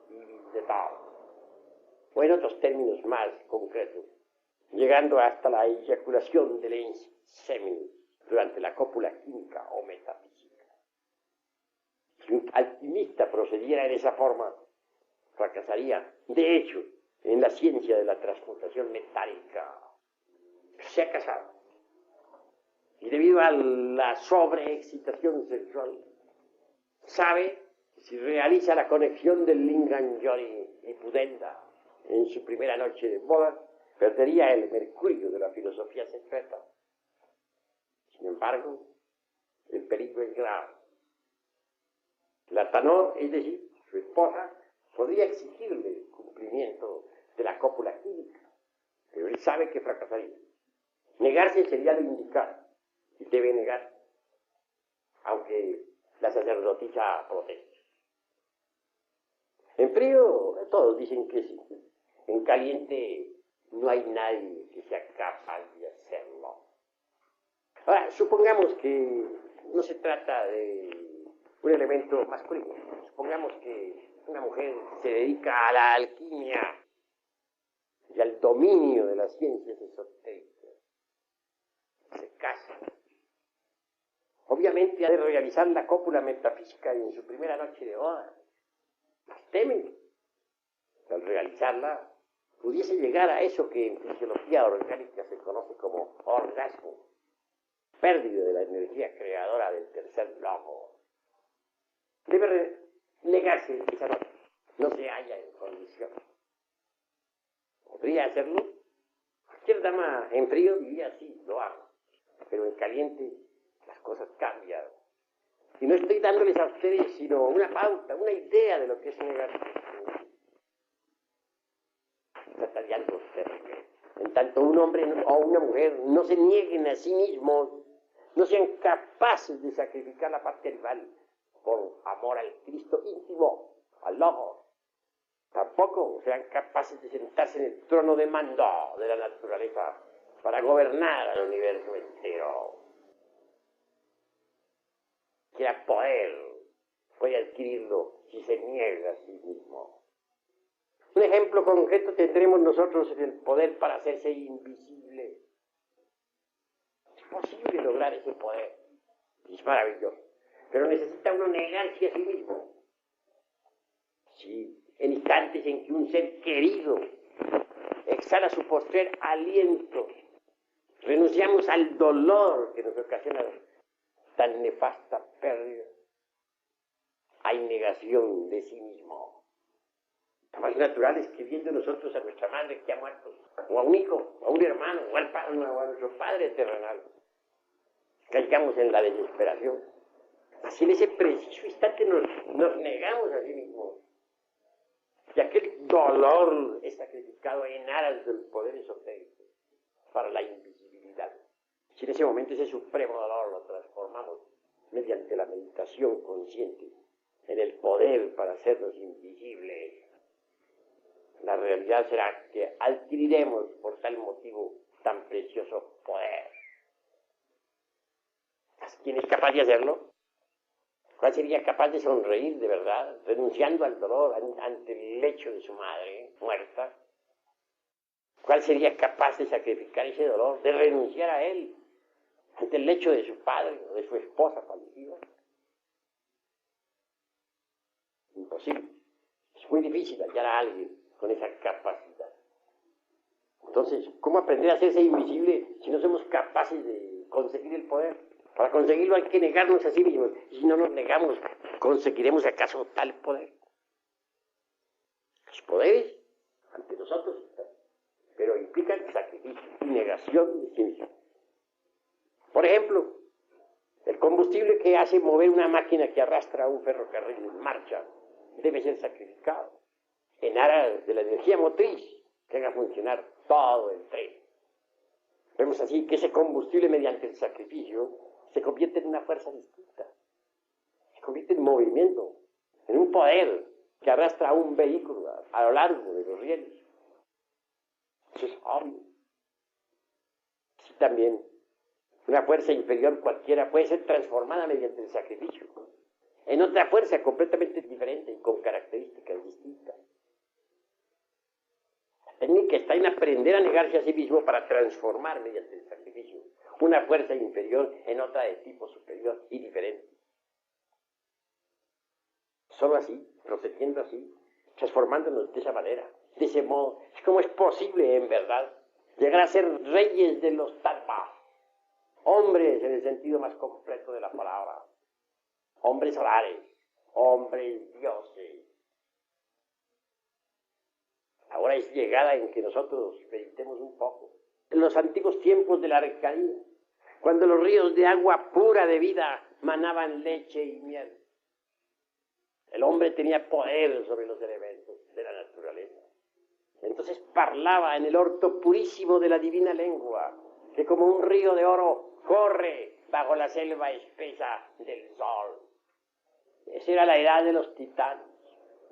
de todo. O en otros términos más concretos, llegando hasta la eyaculación del ens semen durante la cópula química o metafísica. Si un alquimista procediera en esa forma, fracasaría, de hecho, en la ciencia de la transmutación metálica. Se ha casado. Y debido a la sobreexcitación sexual, sabe que si realiza la conexión del Lingam Yoni y Pudenda en su primera noche de boda, perdería el mercurio de la filosofía secreta. Sin embargo, el peligro es grave. La Tanor, es decir, su esposa, podría exigirle el cumplimiento de la cópula química, pero él sabe que fracasaría. Negarse sería lo indicado, y debe negar, aunque la sacerdotisa proteste. En frío, todos dicen que sí. En caliente, no hay nadie que sea capaz de hacerlo. Ahora, supongamos que no se trata de un elemento masculino. Supongamos que una mujer se dedica a la alquimia y al dominio de las ciencias esotéricas. Se casa. Obviamente ha de realizar la cópula metafísica en su primera noche de boda. Las temen. Al realizarla, pudiese llegar a eso que en fisiología orgánica se conoce como orgasmo, pérdida de la energía creadora del tercer logo. Debe negarse esa noche. No se halla en condición. ¿Podría hacerlo? Cualquier dama en frío diría sí, lo hago. Pero en caliente las cosas cambian. Y no estoy dándoles a ustedes sino una pauta, una idea de lo que es negarse. Trataría algo terrible. En tanto un hombre o una mujer no se nieguen a sí mismos, no sean capaces de sacrificar la parte animal por amor al Cristo íntimo, al Logos. Tampoco sean capaces de sentarse en el trono de mando de la naturaleza para gobernar al universo entero. Quiera poder, puede adquirirlo si se niega a sí mismo. Un ejemplo concreto tendremos nosotros en el poder para hacerse invisible. Es posible lograr ese poder. Es maravilloso. Pero necesita uno negarse a sí mismo. Sí, en instantes en que un ser querido exhala su postrer aliento, renunciamos al dolor que nos ocasiona tan nefasta pérdida. Hay negación de sí mismo. Lo más natural es que viendo nosotros a nuestra madre que ha muerto, o a un hijo, o a un hermano, o a nuestro padre terrenal, caigamos en la desesperación. Así en ese preciso instante nos negamos a sí mismos. Y aquel dolor es sacrificado en aras del poder esotérico para la invisibilidad. Si en ese momento ese supremo dolor lo transformamos mediante la meditación consciente en el poder para hacernos invisibles, la realidad será que adquiriremos por tal motivo tan precioso poder. ¿Quién es capaz de hacerlo? ¿Cuál sería capaz de sonreír de verdad, renunciando al dolor ante el lecho de su madre muerta? ¿Cuál sería capaz de sacrificar ese dolor, de renunciar a él ante el lecho de su padre o de su esposa fallecida? Imposible. Es muy difícil hallar a alguien con esa capacidad. Entonces, ¿cómo aprender a hacerse invisible si no somos capaces de conseguir el poder? Para conseguirlo hay que negarnos a sí mismos. Y si no nos negamos, ¿conseguiremos acaso tal poder? Los poderes ante nosotros están, pero implican sacrificio y negación de sí mismo. Por ejemplo, el combustible que hace mover una máquina que arrastra un ferrocarril en marcha debe ser sacrificado en aras de la energía motriz que haga funcionar todo el tren. Vemos así que ese combustible, mediante el sacrificio, se convierte en una fuerza distinta, se convierte en movimiento, en un poder que arrastra a un vehículo a lo largo de los rieles. Eso es obvio. Sí, también una fuerza inferior cualquiera puede ser transformada mediante el sacrificio en otra fuerza completamente diferente y con características distintas. La técnica está en aprender a negarse a sí mismo para transformar mediante el sacrificio una fuerza inferior en otra de tipo superior y diferente. Solo así, procediendo así, transformándonos de esa manera, de ese modo, es como es posible en verdad llegar a ser reyes de los tattvas, hombres en el sentido más completo de la palabra, hombres solares, hombres dioses. Ahora es llegada en que nosotros meditemos un poco. En los antiguos tiempos de la Arcadia, cuando los ríos de agua pura de vida manaban leche y miel, el hombre tenía poder sobre los elementos de la naturaleza. Entonces parlaba en el orto purísimo de la divina lengua, que como un río de oro corre bajo la selva espesa del sol. Esa era la edad de los titanes,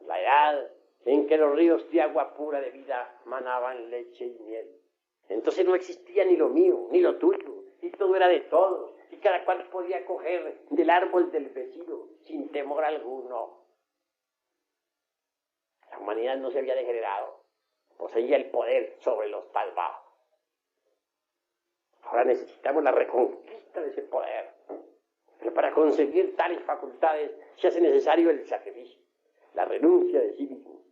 la edad en que los ríos de agua pura de vida manaban leche y miel. Entonces no existía ni lo mío, ni lo tuyo, y todo era de todos, y cada cual podía coger del árbol del vecino sin temor alguno. La humanidad no se había degenerado, poseía el poder sobre los tattvas. Ahora necesitamos la reconquista de ese poder, pero para conseguir tales facultades se hace necesario el sacrificio, la renuncia de sí mismo,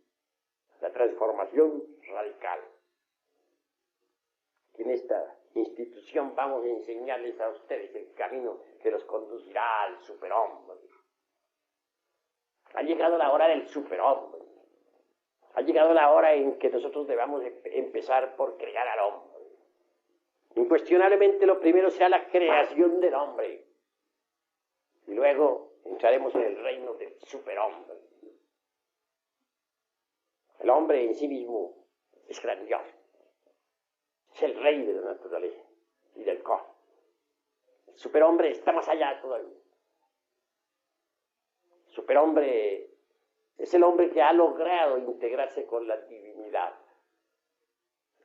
la transformación radical. En esta institución vamos a enseñarles a ustedes el camino que los conducirá al superhombre. Ha llegado la hora del superhombre. Ha llegado la hora en que nosotros debamos empezar por crear al hombre. Incuestionablemente lo primero será la creación del hombre. Y luego entraremos en el reino del superhombre. El hombre en sí mismo es grandioso. Es el rey de la naturaleza y del cosmos. El superhombre está más allá todavía. El superhombre es el hombre que ha logrado integrarse con la divinidad.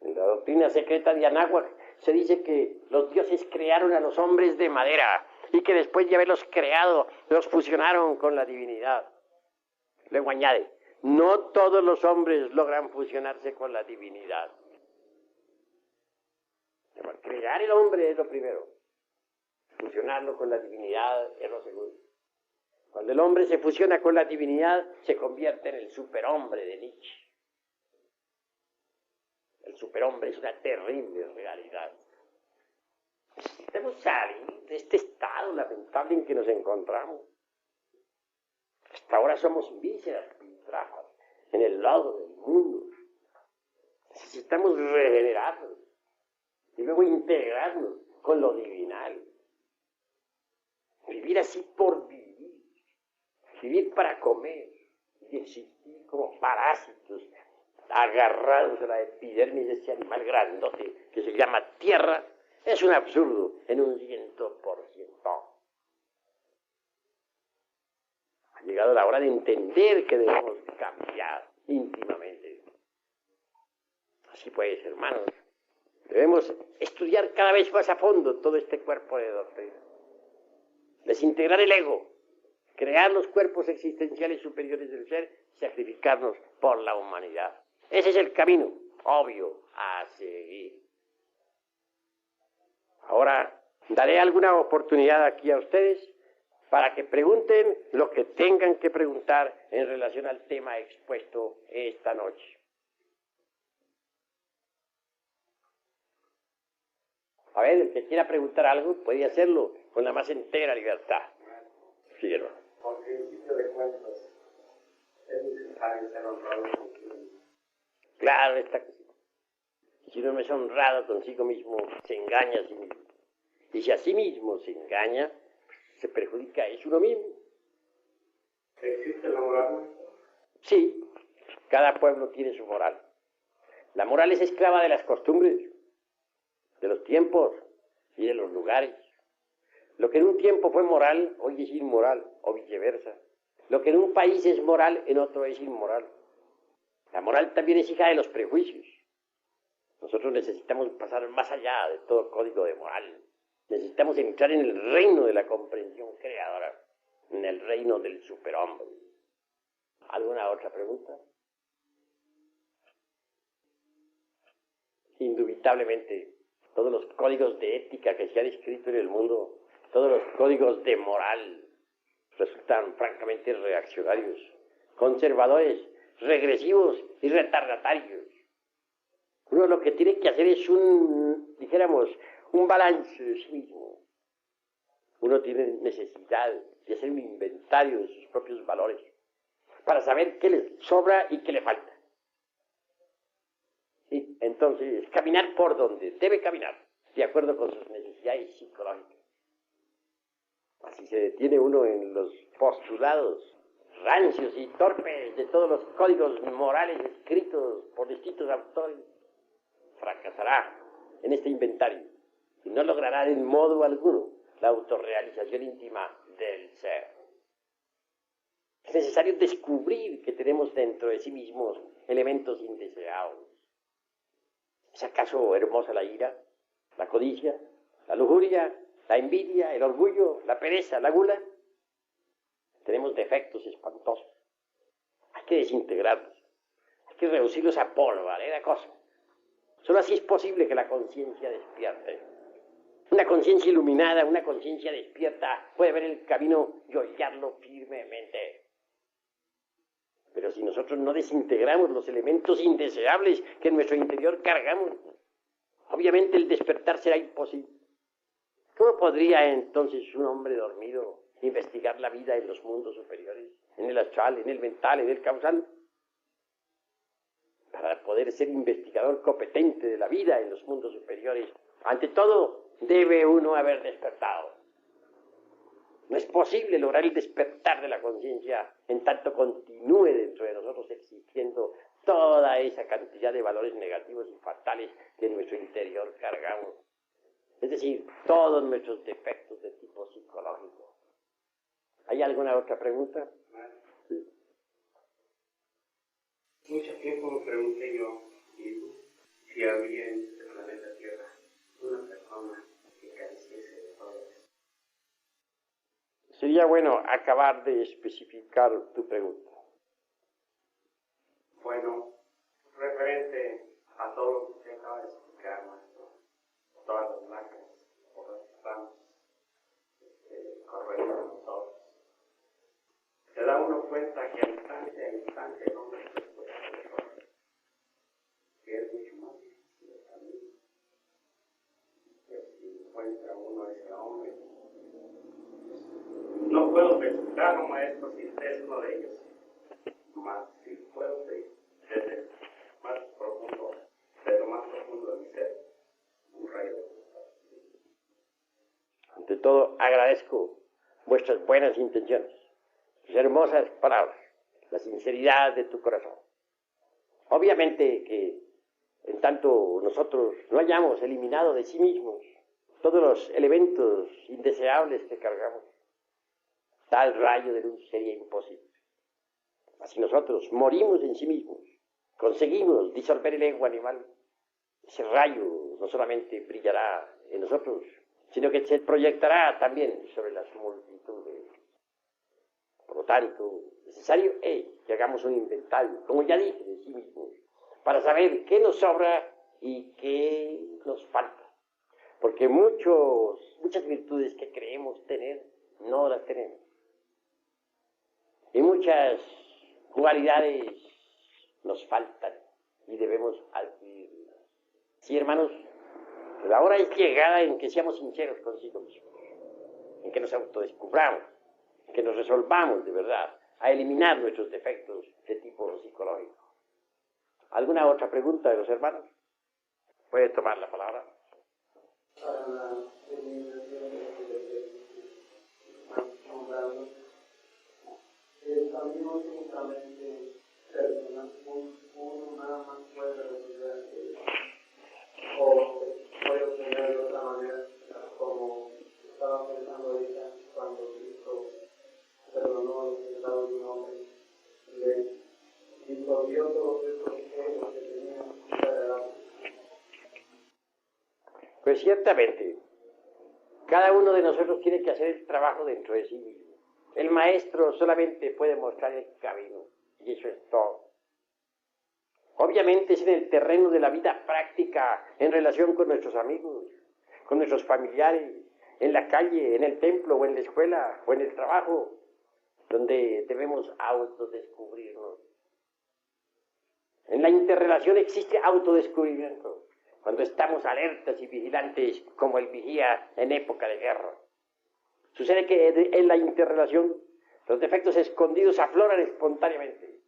En la doctrina secreta de Anáhuac se dice que los dioses crearon a los hombres de madera y que después de haberlos creado, los fusionaron con la divinidad. Luego añade, no todos los hombres logran fusionarse con la divinidad. Crear el hombre es lo primero, fusionarlo con la divinidad es lo segundo. Cuando el hombre se fusiona con la divinidad, se convierte en el superhombre de Nietzsche. El superhombre es una terrible realidad. Necesitamos salir de este estado lamentable en que nos encontramos. Hasta ahora somos vísceras filtradas en el lodo del mundo. Necesitamos regenerarnos y luego integrarnos con lo divinal. Vivir así por vivir. Vivir para comer y existir como parásitos agarrados a la epidermis de ese animal grandote que se llama tierra, es un absurdo en un 100%. Ha llegado la hora de entender que debemos cambiar íntimamente. Así pues, hermanos, debemos estudiar cada vez más a fondo todo este cuerpo de doctrina. Desintegrar el ego, crear los cuerpos existenciales superiores del ser, sacrificarnos por la humanidad. Ese es el camino obvio a seguir. Ahora daré alguna oportunidad aquí a ustedes para que pregunten lo que tengan que preguntar en relación al tema expuesto esta noche. A ver, el que quiera preguntar algo puede hacerlo con la más entera libertad. Sí, hermano. Por principio de cuentas, es necesario ser honrado consigo mismo. Claro está que sí. Si uno no es honrado consigo mismo, se engaña a sí mismo. Y si a sí mismo se engaña, se perjudica es uno mismo. ¿Existe la moral? Sí, cada pueblo tiene su moral. La moral es esclava de las costumbres, de los tiempos y de los lugares. Lo que en un tiempo fue moral, hoy es inmoral, o viceversa. Lo que en un país es moral, en otro es inmoral. La moral también es hija de los prejuicios. Nosotros necesitamos pasar más allá de todo código de moral. Necesitamos entrar en el reino de la comprensión creadora, en el reino del superhombre. ¿Alguna otra pregunta? Indubitablemente, todos los códigos de ética que se han escrito en el mundo, todos los códigos de moral, resultan francamente reaccionarios, conservadores, regresivos y retardatarios. Uno lo que tiene que hacer es un balance de sí mismo. Uno tiene necesidad de hacer un inventario de sus propios valores para saber qué le sobra y qué le falta. Y entonces, caminar por donde debe caminar, de acuerdo con sus necesidades psicológicas. Así se detiene uno en los postulados rancios y torpes de todos los códigos morales escritos por distintos autores. Fracasará en este inventario y no logrará en modo alguno la autorrealización íntima del ser. Es necesario descubrir que tenemos dentro de sí mismos elementos indeseados. ¿Es acaso hermosa la ira, la codicia, la lujuria, la envidia, el orgullo, la pereza, la gula? Tenemos defectos espantosos. Hay que desintegrarlos. Hay que reducirlos a polvareda cosa. Solo así es posible que la conciencia despierte. Una conciencia iluminada, una conciencia despierta, puede ver el camino y hollarlo firmemente. Pero si nosotros no desintegramos los elementos indeseables que en nuestro interior cargamos, obviamente el despertar será imposible. ¿Cómo podría entonces un hombre dormido investigar la vida en los mundos superiores, en el astral, en el mental, en el causal? Para poder ser investigador competente de la vida en los mundos superiores, ante todo debe uno haber despertado. No es posible lograr el despertar de la conciencia en tanto continúe dentro de nosotros existiendo toda esa cantidad de valores negativos y fatales que en nuestro interior cargamos. Es decir, todos nuestros defectos de tipo psicológico. ¿Hay alguna otra pregunta? Sí. Mucho tiempo me pregunté yo mismo si había en este planeta Tierra una persona que careciese de todo esto. Sería bueno acabar de especificar tu pregunta. Bueno, referente a todo lo que usted acaba de explicar, maestro, todas las marcas por las que estamos corriendo nosotros, se da uno cuenta que a instante el hombre se puede hacer, que es mucho más difícil también. Que si encuentra uno a ese hombre, no puedo pensar, maestro, si usted es uno de ellos, más si puedo decir, desde lo más profundo de mi ser, un rayo de luz. Ante todo, agradezco vuestras buenas intenciones, sus hermosas palabras, la sinceridad de tu corazón. Obviamente que en tanto nosotros no hayamos eliminado de sí mismos todos los elementos indeseables que cargamos, tal rayo de luz sería imposible. Así nosotros morimos en sí mismos, conseguimos disolver el ego animal, ese rayo no solamente brillará en nosotros, sino que se proyectará también sobre las multitudes. Por lo tanto, necesario es que hagamos un inventario, como ya dije, de sí mismos, para saber qué nos sobra y qué nos falta. Porque muchas virtudes que creemos tener, no las tenemos. Y muchas cualidades nos faltan y debemos adquirirlas. Sí, hermanos, la hora es llegada en que seamos sinceros consigo mismos, en que nos autodescubramos, en que nos resolvamos de verdad a eliminar nuestros defectos de tipo psicológico. ¿Alguna otra pregunta de los hermanos? ¿Puede tomar la palabra? Para la eliminación de también no únicamente personas, uno nada más puede resolver o puede obtener de otra manera, como estaba pensando ahorita cuando Cristo perdonó los pecados de un hombre, le disolvió todos esos pecados que tenía fuera de la. Pues ciertamente, cada uno de nosotros tiene que hacer el trabajo dentro de sí mismo. El maestro solamente puede mostrar el camino, y eso es todo. Obviamente es en el terreno de la vida práctica, en relación con nuestros amigos, con nuestros familiares, en la calle, en el templo, o en la escuela, o en el trabajo, donde debemos autodescubrirnos. En la interrelación existe autodescubrimiento, cuando estamos alertas y vigilantes como el vigía en época de guerra. Sucede que en la interrelación los defectos escondidos afloran espontáneamente.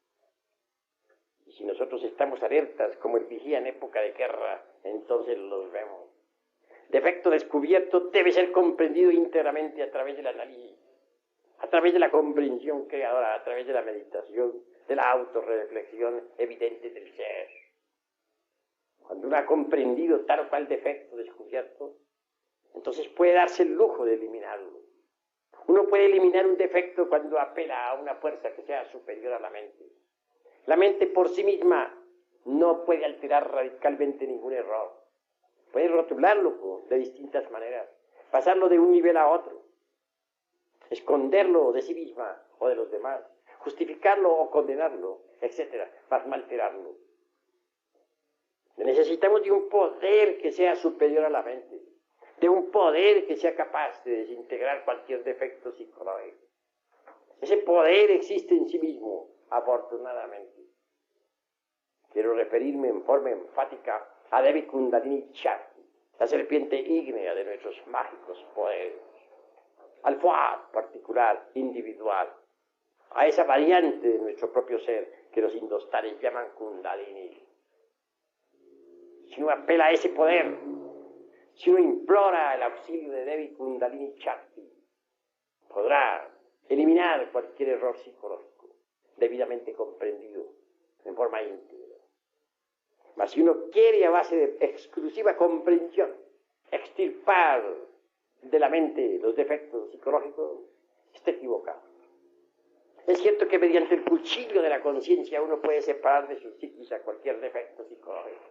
Y si nosotros estamos alertas como el vigía en época de guerra, entonces los vemos. Defecto descubierto debe ser comprendido íntegramente a través del análisis, a través de la comprensión creadora, a través de la meditación, de la autorreflexión evidente del ser. Cuando uno ha comprendido tal o cual defecto descubierto, entonces puede darse el lujo de eliminarlo. Uno puede eliminar un defecto cuando apela a una fuerza que sea superior a la mente. La mente por sí misma no puede alterar radicalmente ningún error. Puede rotularlo de distintas maneras, pasarlo de un nivel a otro, esconderlo de sí misma o de los demás, justificarlo o condenarlo, etc., para no alterarlo. Necesitamos de un poder que sea superior a la mente, de un poder que sea capaz de desintegrar cualquier defecto psicológico. Ese poder existe en sí mismo, afortunadamente. Quiero referirme en forma enfática a Devi Kundalini Shakti, la serpiente ígnea de nuestros mágicos poderes, al fuá particular, individual, a esa variante de nuestro propio ser que los indostanes llaman Kundalini. Si uno apela a ese poder, si uno implora el auxilio de Devi Kundalini Shakti, podrá eliminar cualquier error psicológico debidamente comprendido en forma íntegra. Mas si uno quiere a base de exclusiva comprensión extirpar de la mente los defectos psicológicos, está equivocado. Es cierto que mediante el cuchillo de la conciencia uno puede separar de su psiquis a cualquier defecto psicológico,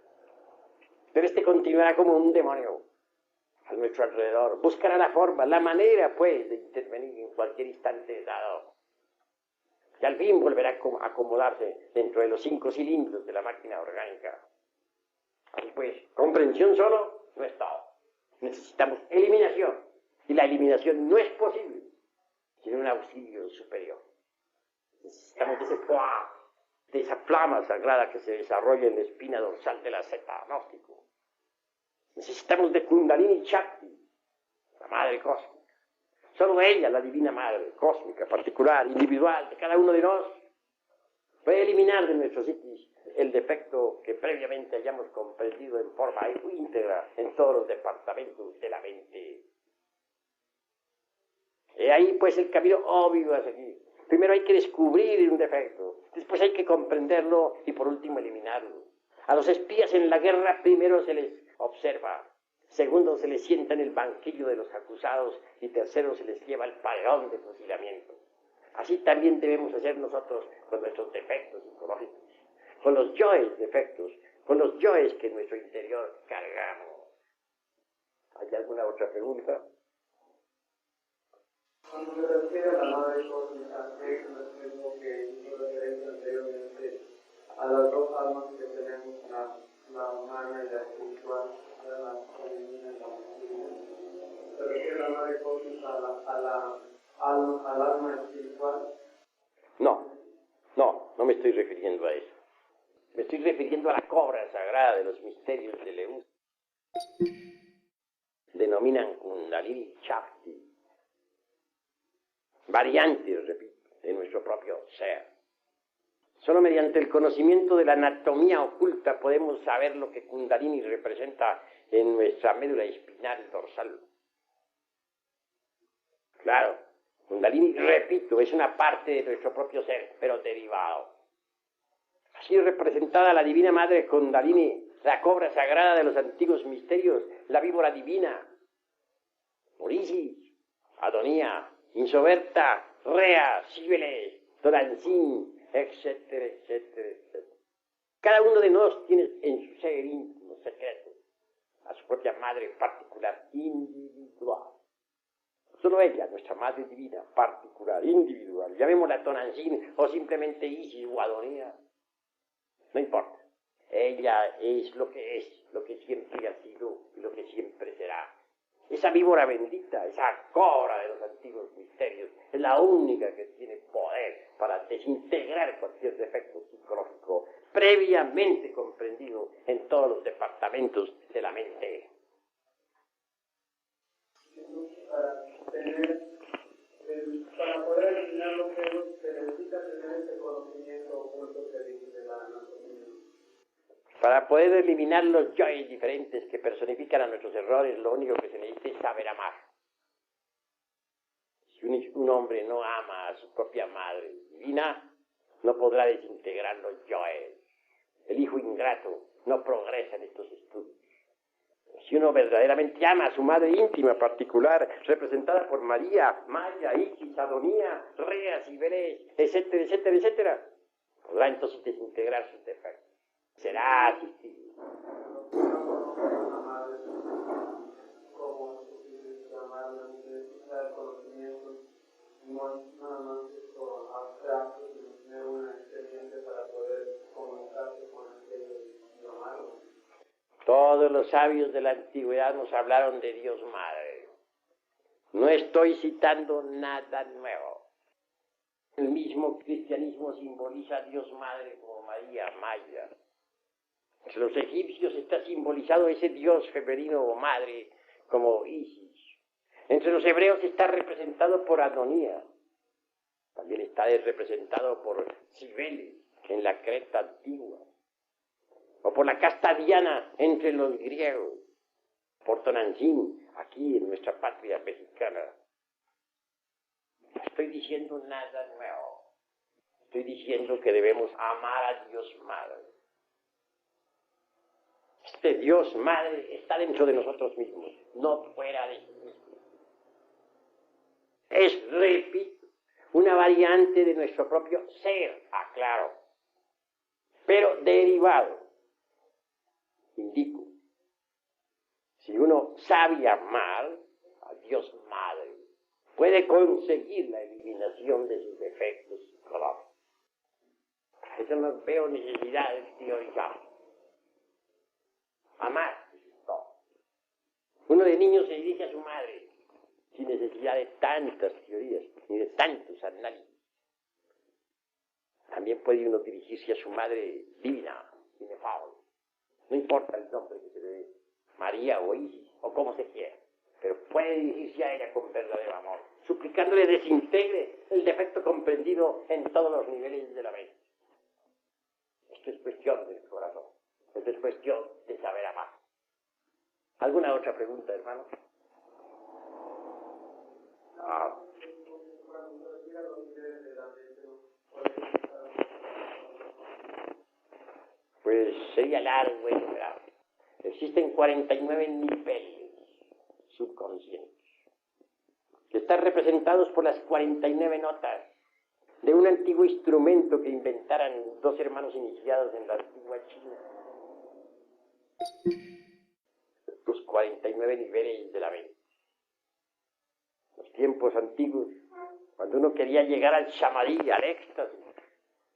pero este continuará como un demonio a nuestro alrededor, buscará la forma, la manera, pues, de intervenir en cualquier instante dado. Y al fin volverá a acomodarse dentro de los 5 cilindros de la máquina orgánica. Así pues, comprensión solo no es todo. Necesitamos eliminación. Y la eliminación no es posible sin un auxilio superior. Necesitamos de esa flama sagrada que se desarrolla en la espina dorsal de la zeta gnóstico. Necesitamos de Kundalini Shakti, la madre cósmica. Solo ella, la divina madre cósmica, particular, individual, de cada uno de nosotros, puede eliminar de nuestro psiquis el defecto que previamente hayamos comprendido en forma íntegra en todos los departamentos de la mente. Y ahí pues el camino obvio a seguir. Primero hay que descubrir un defecto, después hay que comprenderlo y por último eliminarlo. A los espías en la guerra primero se les observa, segundo se les sienta en el banquillo de los acusados y tercero se les lleva al paredón de fusilamiento. Así también debemos hacer nosotros con nuestros defectos psicológicos, con los yoes defectos, con los yoes que en nuestro interior cargamos. ¿Hay alguna otra pregunta? Cuando se refiere a la madre cósmica, es lo mismo que hizo referencia anteriormente a las 2 almas que tenemos al alma espiritual. No me estoy refiriendo a eso. Me estoy refiriendo a la cobra sagrada de los misterios de León. Denominan Kundalini Shakti. Variantes, repito, de nuestro propio ser. Solo mediante el conocimiento de la anatomía oculta podemos saber lo que Kundalini representa en nuestra médula espinal dorsal. Claro, Kundalini, repito, es una parte de nuestro propio ser, pero derivado. Así representada la Divina Madre Kundalini, la cobra sagrada de los antiguos misterios, la víbora divina, Isis, Adonía, Insoberta, Rea, Cibeles, Tonantzin, etcétera, etcétera, etcétera. Cada uno de nosotros tiene en su ser íntimo, secreto, a su propia madre particular, individual. Solo ella, nuestra Madre Divina, particular, individual, llamémosla Tonantzin o simplemente Isis o Adonía, no importa. Ella es, lo que siempre ha sido y lo que siempre será. Esa víbora bendita, esa cobra de los antiguos misterios, es la única que tiene poder para desintegrar cualquier defecto psicológico previamente comprendido en todos los departamentos de la mente. Para poder eliminar los egos, se necesita tener ese conocimiento oculto que dice de la anatomía. Para poder eliminar los yoes diferentes que personifican a nuestros errores, lo único que se necesita es saber amar. Si un hombre no ama a su propia madre divina, no podrá desintegrar los yoes. El hijo ingrato no progresa en estos estudios. Si uno verdaderamente ama a su madre íntima particular, representada por María, Maya, Isis, Adonía, Rea, Cibeles, etcétera, etcétera, etcétera, podrá entonces desintegrar sus defectos. Será asistido. Como llamarla, necesita el conocimiento, no es nada más esto abstracto, sino tener una experiencia para poder comunicarse con aquello y llamarlo. Todos los sabios de la antigüedad nos hablaron de Dios Madre. No estoy citando nada nuevo. El mismo cristianismo simboliza a Dios Madre como María, Maya. Entre los egipcios está simbolizado ese Dios femenino o madre como Isis. Entre los hebreos está representado por Adonía. También está representado por Cibeles en la Creta antigua. O por la casta diana entre los griegos. Por Tonantzin, aquí en nuestra patria mexicana. No estoy diciendo nada nuevo. Estoy diciendo que debemos amar a Dios Madre. Este Dios Madre está dentro de nosotros mismos, no fuera de sí mismo. Es, repito, una variante de nuestro propio ser, aclaro, pero derivado. Indico, si uno sabe amar a Dios Madre, puede conseguir la eliminación de sus defectos psicológicos. Para eso no veo necesidad de teorizar. Amar es todo. Uno de niño se dirige a su madre sin necesidad de tantas teorías ni de tantos análisis. También puede uno dirigirse a su madre divina, inefable. No importa el nombre que se le dé, María o Isis, o como se quiera, pero puede dirigirse a ella con verdadero amor, suplicándole desintegre el defecto comprendido en todos los niveles de la mente. Esto es cuestión del corazón. Esto es cuestión de saber amar. ¿Alguna otra pregunta, hermano? Pues sería largo y grave. Existen 49 niveles subconscientes que están representados por las 49 notas de un antiguo instrumento que inventaran dos hermanos iniciados en la antigua China. Los 49 niveles de la mente. Los tiempos antiguos, cuando uno quería llegar al samadhi, al éxtasis,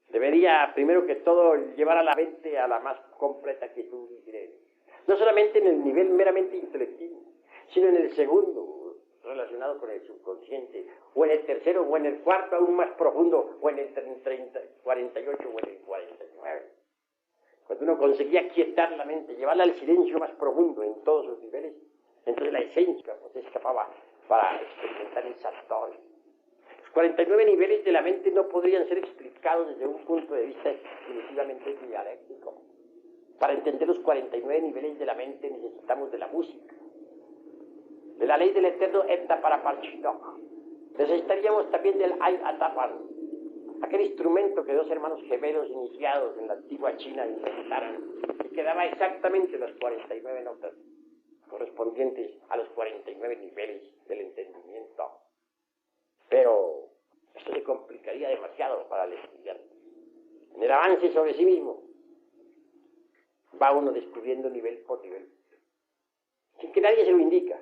debería, primero que todo, llevar a la mente a la más completa quietud y silencio. No solamente en el nivel meramente intelectivo, sino en el segundo, relacionado con el subconsciente, o en el tercero, o en el cuarto, aún más profundo, o en el 48, o en el 49. Cuando uno conseguía quietar la mente, llevarla al silencio más profundo en todos sus niveles, entonces la esencia se escapaba para experimentar el satori. Los 49 niveles de la mente no podrían ser explicados desde un punto de vista exclusivamente dialéctico. Para entender los 49 niveles de la mente necesitamos de la música, de la ley del eterno Eta para Parchidok. Necesitaríamos también del Ay Atapan, aquel instrumento que dos hermanos gemelos iniciados en la antigua China inventaron y que daba exactamente las 49 notas correspondientes a los 49 niveles del entendimiento. Pero esto se complicaría demasiado para el estudiante. En el avance sobre sí mismo va uno descubriendo nivel por nivel, sin que nadie se lo indique,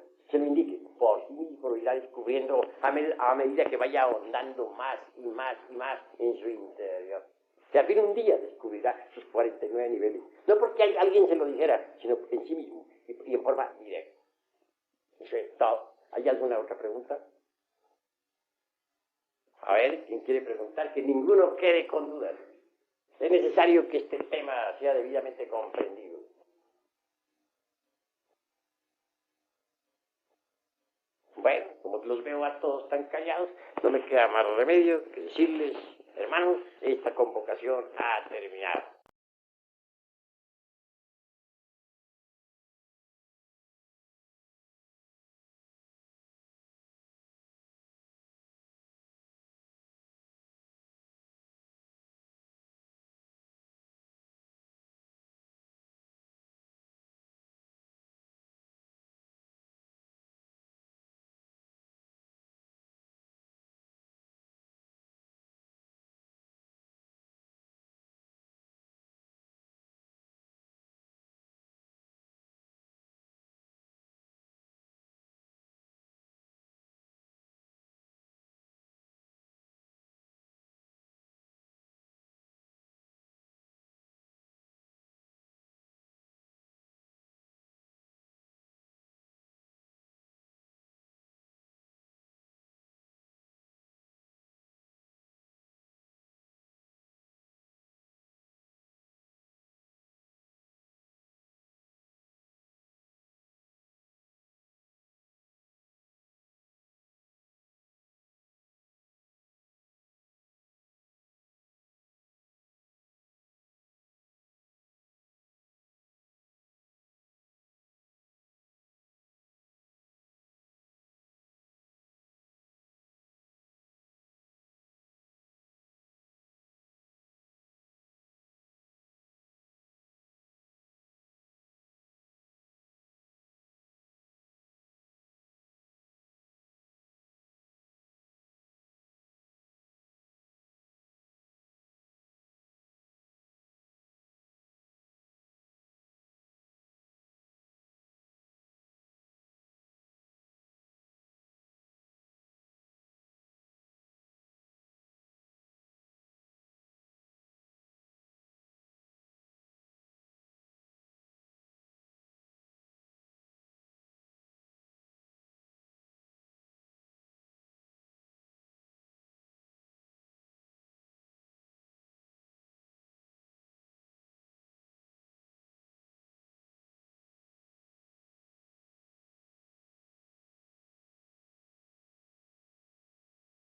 por sí mismo lo irá descubriendo a medida que vaya ahondando más y más y más en su interior. Que al fin un día descubrirá sus 49 niveles, no porque alguien se lo dijera, sino en sí mismo y en forma directa. Eso es todo. ¿Hay alguna otra pregunta? A ver, ¿quién quiere preguntar? Que ninguno quede con dudas. Es necesario que este tema sea debidamente comprendido. Bueno, como los veo a todos tan callados, no me queda más remedio que decirles, hermanos, esta convocación ha terminado.